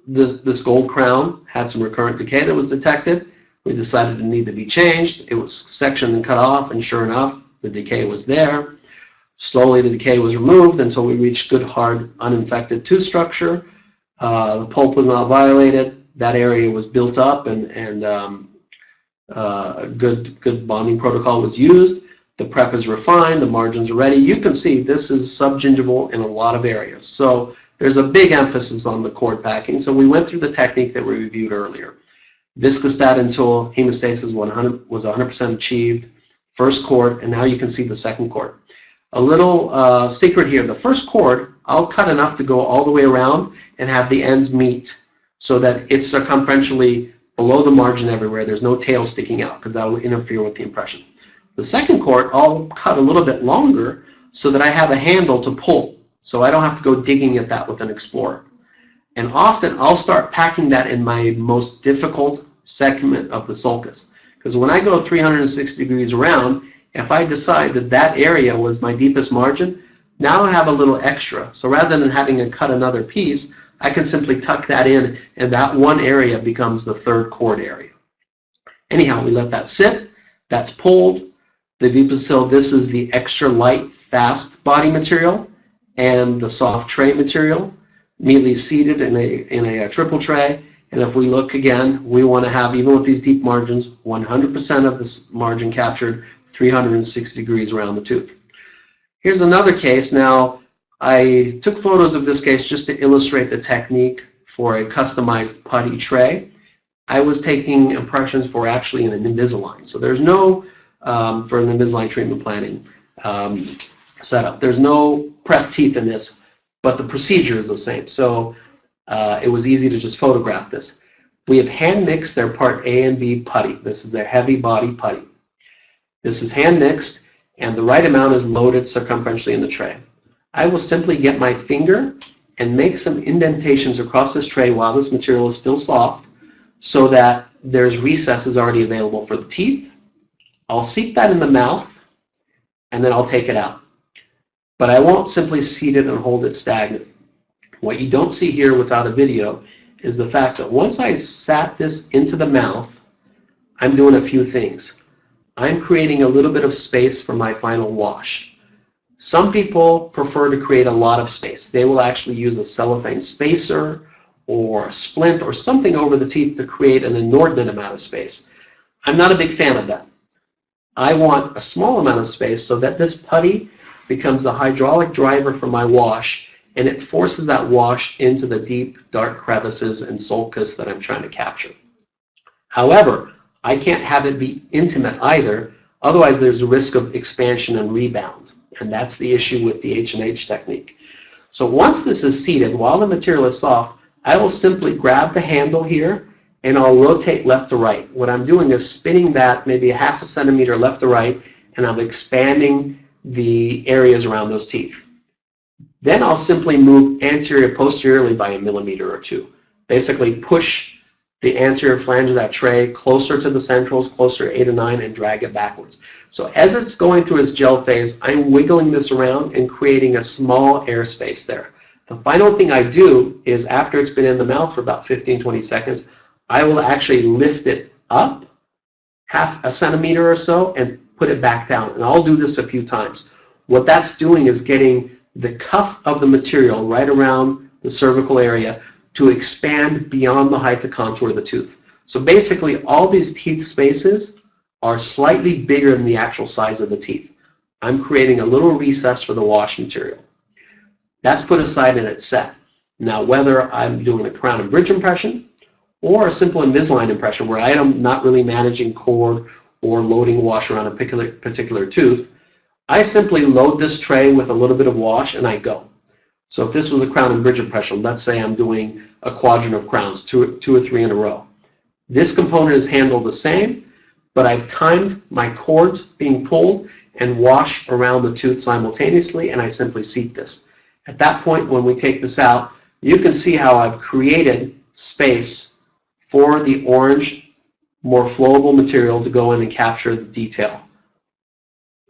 This gold crown had some recurrent decay that was detected. We decided it needed to be changed. It was sectioned and cut off, and sure enough, the decay was there. Slowly the decay was removed until we reached good, hard, uninfected tooth structure. The pulp was not violated. That area was built up, and a good bonding protocol was used. The prep is refined. The margins are ready. You can see this is subgingival in a lot of areas. So there's a big emphasis on the cord packing. So we went through the technique that we reviewed earlier. Viscostat until hemostasis was 100% achieved. First cord, and now you can see the second cord. A little secret here, the first cord, I'll cut enough to go all the way around and have the ends meet so that it's circumferentially below the margin everywhere. There's no tail sticking out because that will interfere with the impression. The second cord, I'll cut a little bit longer so that I have a handle to pull, so I don't have to go digging at that with an Explorer. And often I'll start packing that in my most difficult segment of the sulcus, because when I go 360 degrees around, if I decide that that area was my deepest margin, now I have a little extra. So rather than having to cut another piece, I can simply tuck that in, and that one area becomes the third cord area. Anyhow, we let that sit. That's pulled. The Vivacil, this is the extra light, fast body material, and the soft tray material, immediately seated in a triple tray. And if we look again, we want to have, even with these deep margins, 100% of this margin captured 360 degrees around the tooth. Here's another case. Now, I took photos of this case just to illustrate the technique for a customized putty tray. I was taking impressions for actually an Invisalign. So there's no, for an Invisalign treatment planning setup, there's no prep teeth in this, but the procedure is the same. So it was easy to just photograph this. We have hand mixed their part A and B putty. This is their heavy body putty. This is hand mixed, and the right amount is loaded circumferentially in the tray. I will simply get my finger and make some indentations across this tray while this material is still soft, so that there's recesses already available for the teeth. I'll seat that in the mouth, and then I'll take it out. But I won't simply seat it and hold it stagnant. What you don't see here without a video is the fact that once I sat this into the mouth, I'm doing a few things. I'm creating a little bit of space for my final wash. Some people prefer to create a lot of space. They will actually use a cellophane spacer or a splint or something over the teeth to create an inordinate amount of space. I'm not a big fan of that. I want a small amount of space so that this putty becomes the hydraulic driver for my wash, and it forces that wash into the deep, dark crevices and sulcus that I'm trying to capture. However, I can't have it be intimate either, otherwise there's a risk of expansion and rebound. And that's the issue with the H&H technique. So once this is seated, while the material is soft, I will simply grab the handle here and I'll rotate left to right. What I'm doing is spinning that maybe a half a centimeter left to right, and I'm expanding the areas around those teeth. Then I'll simply move anterior posteriorly by a millimeter or two. Basically push the anterior flange of that tray closer to the centrals, closer to 8 or 9, and drag it backwards. So as it's going through its gel phase, I'm wiggling this around and creating a small airspace there. The final thing I do is, after it's been in the mouth for about 15-20 seconds, I will actually lift it up half a centimeter or so and put it back down. And I'll do this a few times. What that's doing is getting the cuff of the material right around the cervical area to expand beyond the height, the contour of the tooth. So basically, all these teeth spaces are slightly bigger than the actual size of the teeth. I'm creating a little recess for the wash material. That's put aside and it's set. Now, whether I'm doing a crown and bridge impression or a simple Invisalign impression where I am not really managing cord or loading wash around a particular tooth, I simply load this tray with a little bit of wash and I go. So if this was a crown and bridge impression, let's say I'm doing a quadrant of crowns, two or three in a row. This component is handled the same, but I've timed my cords being pulled and wash around the tooth simultaneously, and I simply seat this. At that point, when we take this out, you can see how I've created space for the orange, more flowable material to go in and capture the detail.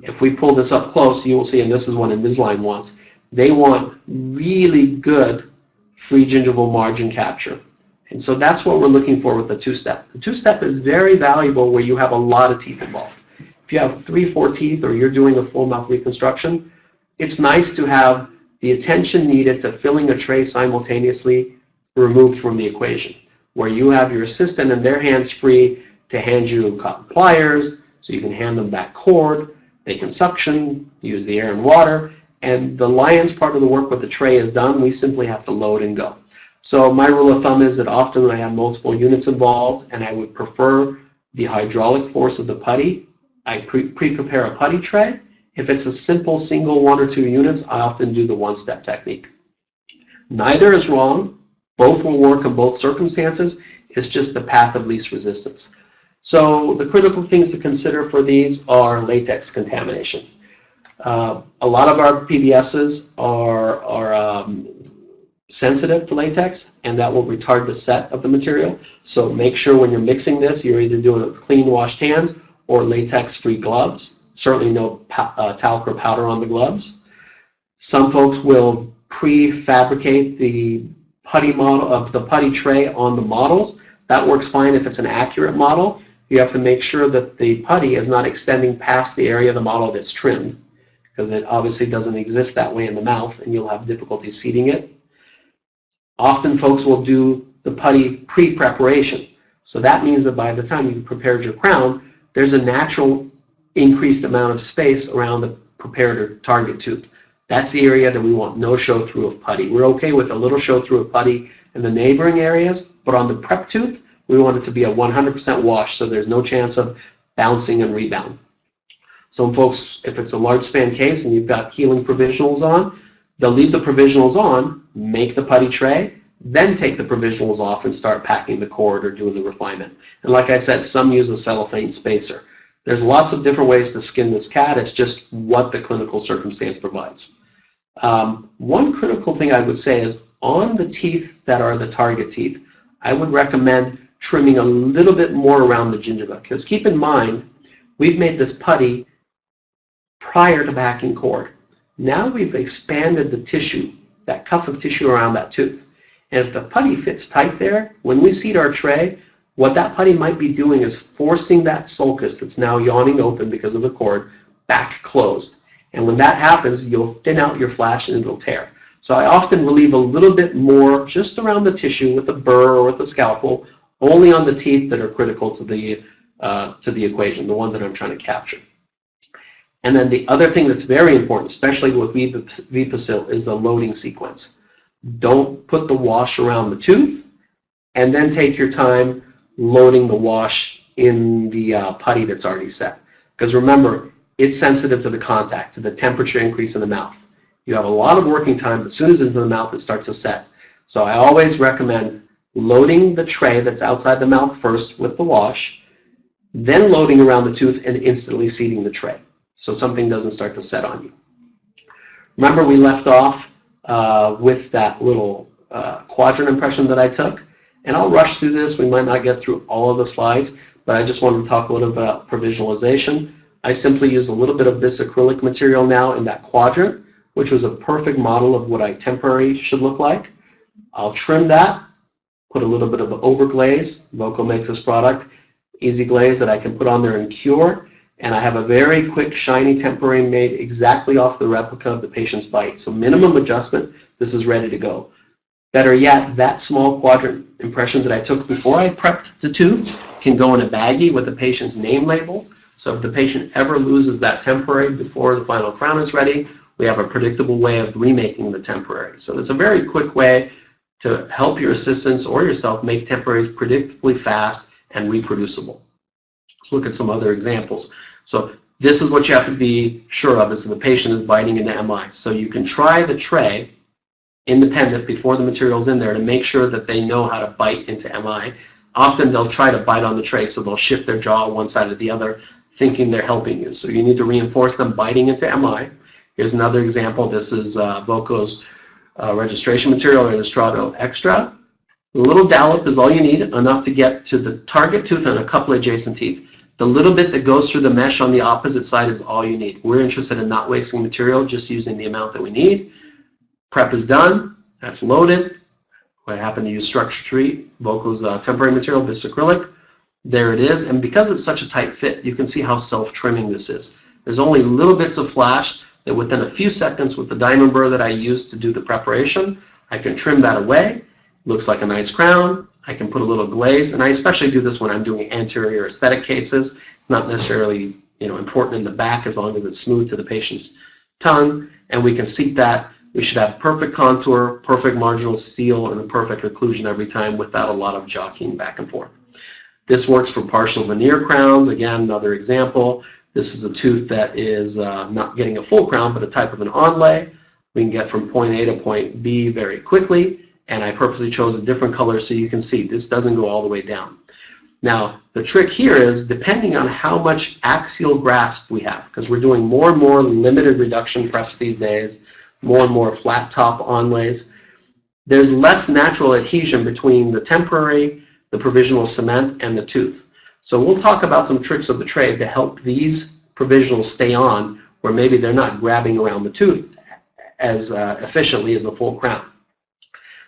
If we pull this up close, you will see, and this is what Invisalign wants, they want really good free gingival margin capture. And so that's what we're looking for with the two-step. The two-step is very valuable where you have a lot of teeth involved. If you have 3-4 teeth or you're doing a full mouth reconstruction, it's nice to have the attention needed to filling a tray simultaneously removed from the equation, where you have your assistant and their hands free to hand you cotton pliers, so you can hand them back cord, they can suction, use the air and water, and the lion's part of the work with the tray is done. We simply have to load and go. So my rule of thumb is that often when I have multiple units involved and I would prefer the hydraulic force of the putty, I pre-prepare a putty tray. If it's a simple single 1 or 2 units, I often do the one-step technique. Neither is wrong. Both will work in both circumstances. It's just the path of least resistance. So the critical things to consider for these are latex contamination. A lot of our PBSs are sensitive to latex, and that will retard the set of the material. So make sure when you're mixing this, you're either doing it with clean washed hands or latex-free gloves. Certainly no talc or powder on the gloves. Some folks will prefabricate the putty model of the putty tray on the models. That works fine if it's an accurate model. You have to make sure that the putty is not extending past the area of the model that's trimmed, because it obviously doesn't exist that way in the mouth and you'll have difficulty seating it. Often folks will do the putty pre-preparation. So that means that by the time you prepared your crown, there's a natural increased amount of space around the prepared or target tooth. That's the area that we want no show through of putty. We're okay with a little show through of putty in the neighboring areas, but on the prep tooth, we want it to be a 100% wash so there's no chance of bouncing and rebound. Some folks, if it's a large span case and you've got healing provisionals on, they'll leave the provisionals on, make the putty tray, then take the provisionals off and start packing the cord or doing the refinement. And like I said, some use a cellophane spacer. There's lots of different ways to skin this cat. It's just what the clinical circumstance provides. One critical thing I would say is on the teeth that are the target teeth, I would recommend trimming a little bit more around the gingiva, because keep in mind, we've made this putty prior to packing cord. Now we've expanded the tissue, that cuff of tissue around that tooth. And if the putty fits tight there, when we seat our tray, what that putty might be doing is forcing that sulcus that's now yawning open because of the cord back closed. And when that happens, you'll thin out your flash and it'll tear. So I often relieve a little bit more just around the tissue with a burr or with a scalpel, only on the teeth that are critical to the equation, the ones that I'm trying to capture. And then the other thing that's very important, especially with Vipasil, is the loading sequence. Don't put the wash around the tooth and then take your time loading the wash in the putty that's already set. Because remember, it's sensitive to the contact, to the temperature increase in the mouth. You have a lot of working time, but as soon as it's in the mouth, it starts to set. So I always recommend loading the tray that's outside the mouth first with the wash, then loading around the tooth and instantly seating the tray so something doesn't start to set on you. Remember, we left off with that little quadrant impression that I took, and I'll rush through this. We might not get through all of the slides, but I just wanted to talk a little bit about provisualization. I simply use a little bit of this acrylic material now in that quadrant, which was a perfect model of what a temporary should look like. I'll trim that, put a little bit of overglaze. Voco makes this product, Easy Glaze, that I can put on there and cure. And I have a very quick, shiny temporary made exactly off the replica of the patient's bite. So minimum adjustment, this is ready to go. Better yet, that small quadrant impression that I took before I prepped the tooth can go in a baggie with the patient's name label. So if the patient ever loses that temporary before the final crown is ready, we have a predictable way of remaking the temporary. So it's a very quick way to help your assistants or yourself make temporaries predictably fast and reproducible. Let's look at some other examples. So this is what you have to be sure of, is that the patient is biting into MI. So you can try the tray independent before the material's in there to make sure that they know how to bite into MI. Often they'll try to bite on the tray, so they'll shift their jaw one side or the other, thinking they're helping you. So you need to reinforce them biting into MI. Here's another example. This is Voco's registration material, Innistrato Extra. A little dollop is all you need, enough to get to the target tooth and a couple adjacent teeth. The little bit that goes through the mesh on the opposite side is all you need. We're interested in not wasting material, just using the amount that we need. Prep is done. That's loaded. I happen to use Structure Treat, Voco's temporary material, Bisacrylic. There it is. And because it's such a tight fit, you can see how self-trimming this is. There's only little bits of flash that within a few seconds with the diamond burr that I used to do the preparation, I can trim that away. Looks like a nice crown. I can put a little glaze, and I especially do this when I'm doing anterior aesthetic cases. It's not necessarily important in the back as long as it's smooth to the patient's tongue, and we can seat that. We should have perfect contour, perfect marginal seal, and a perfect occlusion every time without a lot of jockeying back and forth. This works for partial veneer crowns. Again, another example. This is a tooth that is not getting a full crown, but a type of an onlay. We can get from point A to point B very quickly, and I purposely chose a different color so you can see this doesn't go all the way down. Now, the trick here is depending on how much axial grasp we have, because we're doing more and more limited reduction preps these days, more and more flat top onlays, there's less natural adhesion between the temporary, the provisional cement, and the tooth. So we'll talk about some tricks of the trade to help these provisionals stay on where maybe they're not grabbing around the tooth as efficiently as a full crown.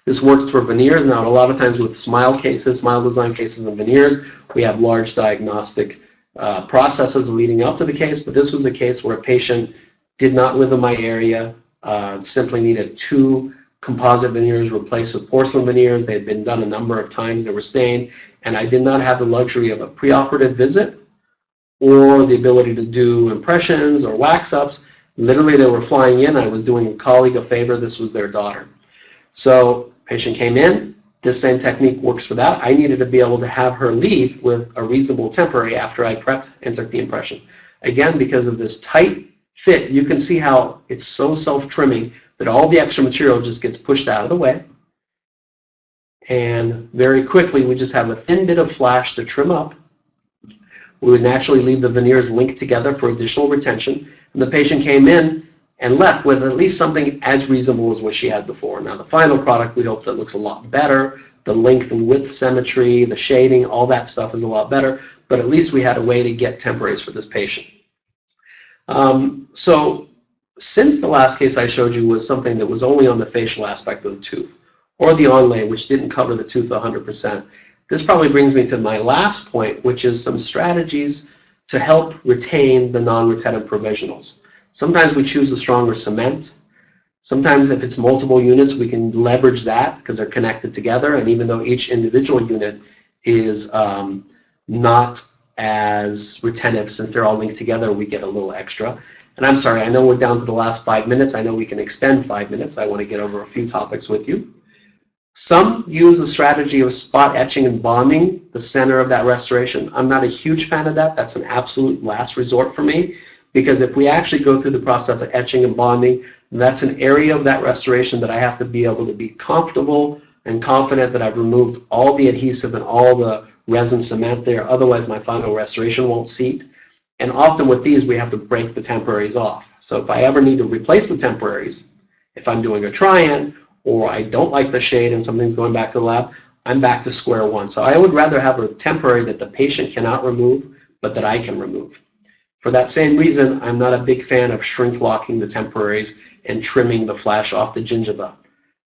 This works for veneers. Now, a lot of times with smile cases, smile design cases and veneers, we have large diagnostic processes leading up to the case, but this was a case where a patient did not live in my area, simply needed 2 composite veneers replaced with porcelain veneers. They had been done a number of times, they were stained, and I did not have the luxury of a preoperative visit or the ability to do impressions or wax-ups. Literally, they were flying in. I was doing a colleague a favor. This was their daughter. So patient came in. This same technique works for that. I needed to be able to have her leave with a reasonable temporary after I prepped and took the impression. Again, because of this tight fit, you can see how it's so self-trimming that all the extra material just gets pushed out of the way. And very quickly, we just have a thin bit of flash to trim up. We would naturally leave the veneers linked together for additional retention. And the patient came in and left with at least something as reasonable as what she had before. Now, the final product, we hope that looks a lot better. The length and width symmetry, the shading, all that stuff is a lot better. But at least we had a way to get temporaries for this patient. So since the last case I showed you was something that was only on the facial aspect of the tooth, or the onlay, which didn't cover the tooth 100%, this probably brings me to my last point, which is some strategies to help retain the non-retentive provisionals. Sometimes we choose a stronger cement. Sometimes if it's multiple units, we can leverage that because they're connected together, and even though each individual unit is not as retentive, since they're all linked together, we get a little extra. And I'm sorry, I know we're down to the last 5 minutes. I know we can extend 5 minutes. I want to get over a few topics with you. Some use the strategy of spot etching and bonding the center of that restoration. I'm not a huge fan of that. That's an absolute last resort for me because if we actually go through the process of etching and bonding, that's an area of that restoration that I have to be able to be comfortable and confident that I've removed all the adhesive and all the resin cement there. Otherwise, my final restoration won't seat. And often with these, we have to break the temporaries off. So if I ever need to replace the temporaries, if I'm doing a try-in or I don't like the shade and something's going back to the lab, I'm back to square one. So I would rather have a temporary that the patient cannot remove, but that I can remove. For that same reason, I'm not a big fan of shrink locking the temporaries and trimming the flash off the gingiva,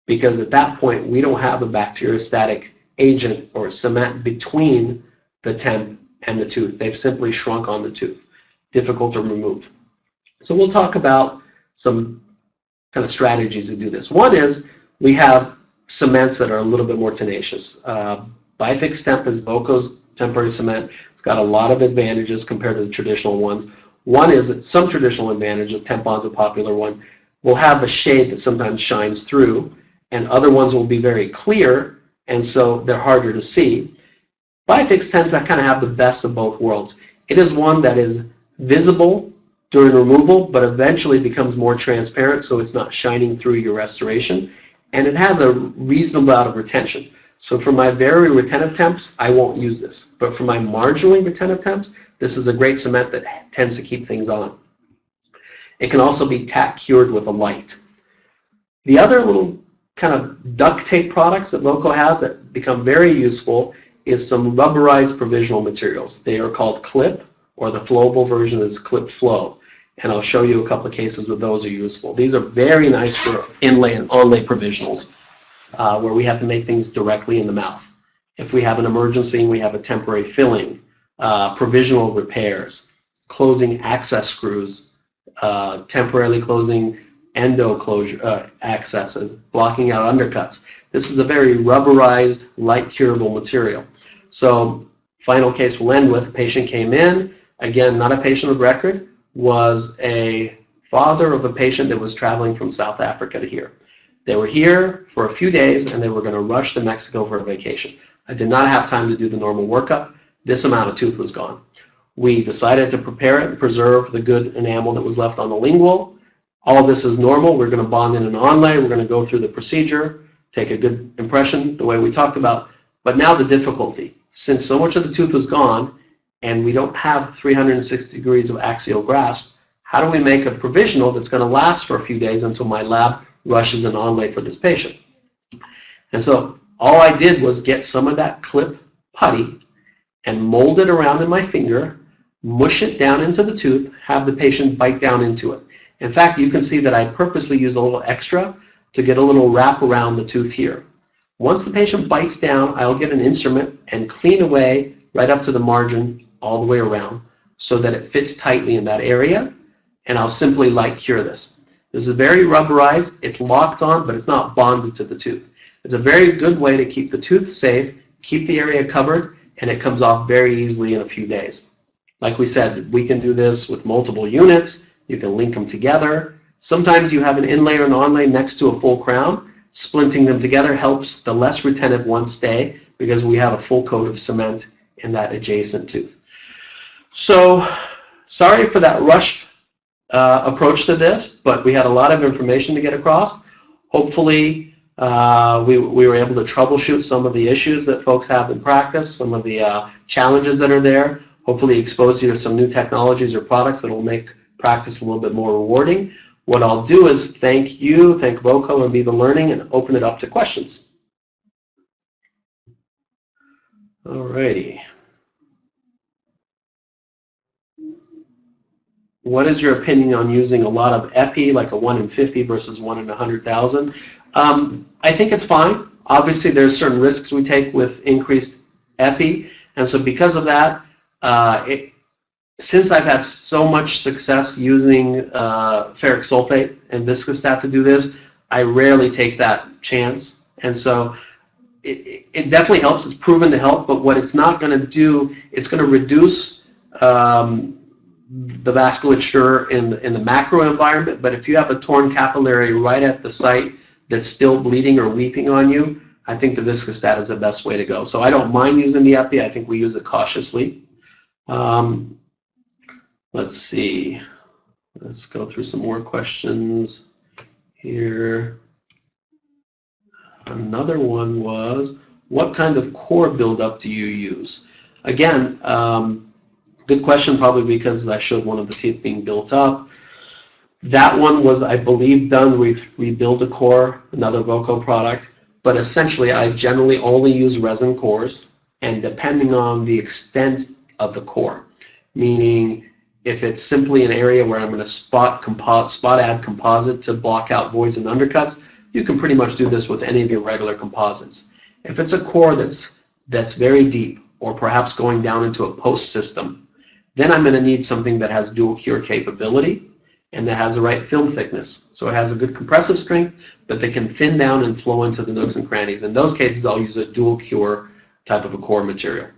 because at that point, we don't have a bacteriostatic agent or cement between the temp and the tooth. They've simply shrunk on the tooth. Difficult to remove. So we'll talk about some kind of strategies to do this. One is we have cements that are a little bit more tenacious. Bifix Temp is Voco's temporary cement. It's got a lot of advantages compared to the traditional ones. One is that some traditional advantages, Tempon's a popular one, will have a shade that sometimes shines through, and other ones will be very clear, and so they're harder to see. Bifix tends to kind of have the best of both worlds. It is one that is visible during removal, but eventually becomes more transparent, so it's not shining through your restoration, and it has a reasonable amount of retention. So for my very retentive temps, I won't use this, but for my marginally retentive temps, this is a great cement that tends to keep things on. It can also be tack cured with a light. The other little kind of duct tape products that Voco has that become very useful is some rubberized provisional materials. They are called Clip, or the flowable version is Clip Flow. And I'll show you a couple of cases where those are useful. These are very nice for inlay and onlay provisionals, where we have to make things directly in the mouth. If we have an emergency and we have a temporary filling, provisional repairs, closing access screws, temporarily closing endo closure accesses, blocking out undercuts. This is a very rubberized, light curable material. So final case we'll end with, patient came in, again, not a patient of record, was a father of a patient that was traveling from South Africa to here. They were here for a few days and they were going to rush to Mexico for a vacation. I did not have time to do the normal workup. This amount of tooth was gone. We decided to prepare it and preserve the good enamel that was left on the lingual. All of this is normal. We're going to bond in an onlay. We're going to go through the procedure, take a good impression the way we talked about. But now the difficulty. Since so much of the tooth was gone and we don't have 360 degrees of axial grasp, how do we make a provisional that's going to last for a few days until my lab rushes an onlay for this patient? And so all I did was get some of that Clip putty and mold it around in my finger, mush it down into the tooth, have the patient bite down into it. In fact, you can see that I purposely used a little extra to get a little wrap around the tooth here. Once the patient bites down, I'll get an instrument and clean away right up to the margin all the way around so that it fits tightly in that area, and I'll simply light cure this. This is very rubberized, it's locked on, but it's not bonded to the tooth. It's a very good way to keep the tooth safe, keep the area covered, and it comes off very easily in a few days. Like we said, we can do this with multiple units. You can link them together. Sometimes you have an inlay or an onlay next to a full crown. Splinting them together helps the less retentive one stay because we have a full coat of cement in that adjacent tooth. So sorry for that rushed approach to this, but we had a lot of information to get across. Hopefully we were able to troubleshoot some of the issues that folks have in practice, some of the challenges that are there, hopefully expose you to some new technologies or products that will make practice a little bit more rewarding. What I'll do is thank you, thank Voco and Viva Learning, and open it up to questions. Alrighty. What is your opinion on using a lot of epi, like a 1 in 50 versus 1 in 100,000? I think it's fine. Obviously, there's certain risks we take with increased epi, and so because of that, since I've had so much success using ferric sulfate and Viscostat to do this, I rarely take that chance, and so it definitely helps. It's proven to help, but what it's not going to do, it's going to reduce the vasculature in the macro environment, but if you have a torn capillary right at the site that's still bleeding or weeping on you, I think the Viscostat is the best way to go. So I don't mind using the epi. I think we use it cautiously. Let's see. Let's go through some more questions here. Another one was, what kind of core buildup do you use? Again, good question, probably because I showed one of the teeth being built up. That one was, I believe, done with Rebuild-A-Core, another Voco product. But essentially, I generally only use resin cores, and depending on the extent of the core, meaning if it's simply an area where I'm going to spot add composite to block out voids and undercuts, you can pretty much do this with any of your regular composites. If it's a core that's very deep, or perhaps going down into a post system, then I'm going to need something that has dual cure capability and that has the right film thickness. So it has a good compressive strength, but they can thin down and flow into the nooks and crannies. In those cases, I'll use a dual cure type of a core material.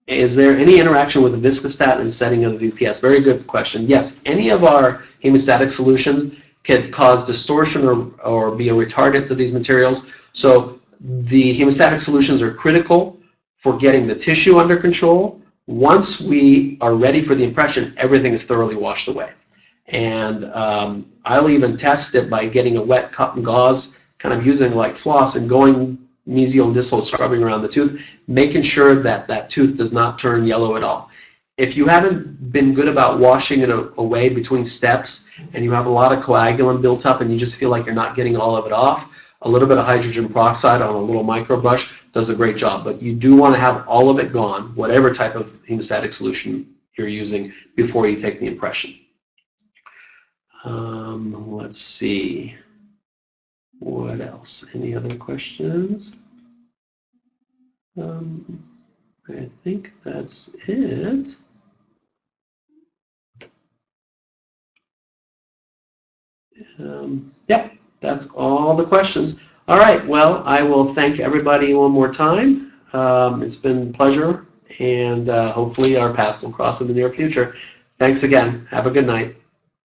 Is there any interaction with the viscostat and setting of the VPS? Very good question. Yes, any of our hemostatic solutions can cause distortion or be a retardant to these materials. So the hemostatic solutions are critical for getting the tissue under control. Once we are ready for the impression, everything is thoroughly washed away. And I'll even test it by getting a wet cotton gauze, kind of using like floss and going mesial and distal scrubbing around the tooth, making sure that that tooth does not turn yellow at all. If you haven't been good about washing it away between steps and you have a lot of coagulum built up and you just feel like you're not getting all of it off, a little bit of hydrogen peroxide on a little micro brush does a great job. But you do want to have all of it gone, whatever type of hemostatic solution you're using, before you take the impression. Let's see. What else? Any other questions? I think that's it. Yep, that's all the questions. All right, well, I will thank everybody one more time. It's been a pleasure, and hopefully our paths will cross in the near future. Thanks again. Have a good night.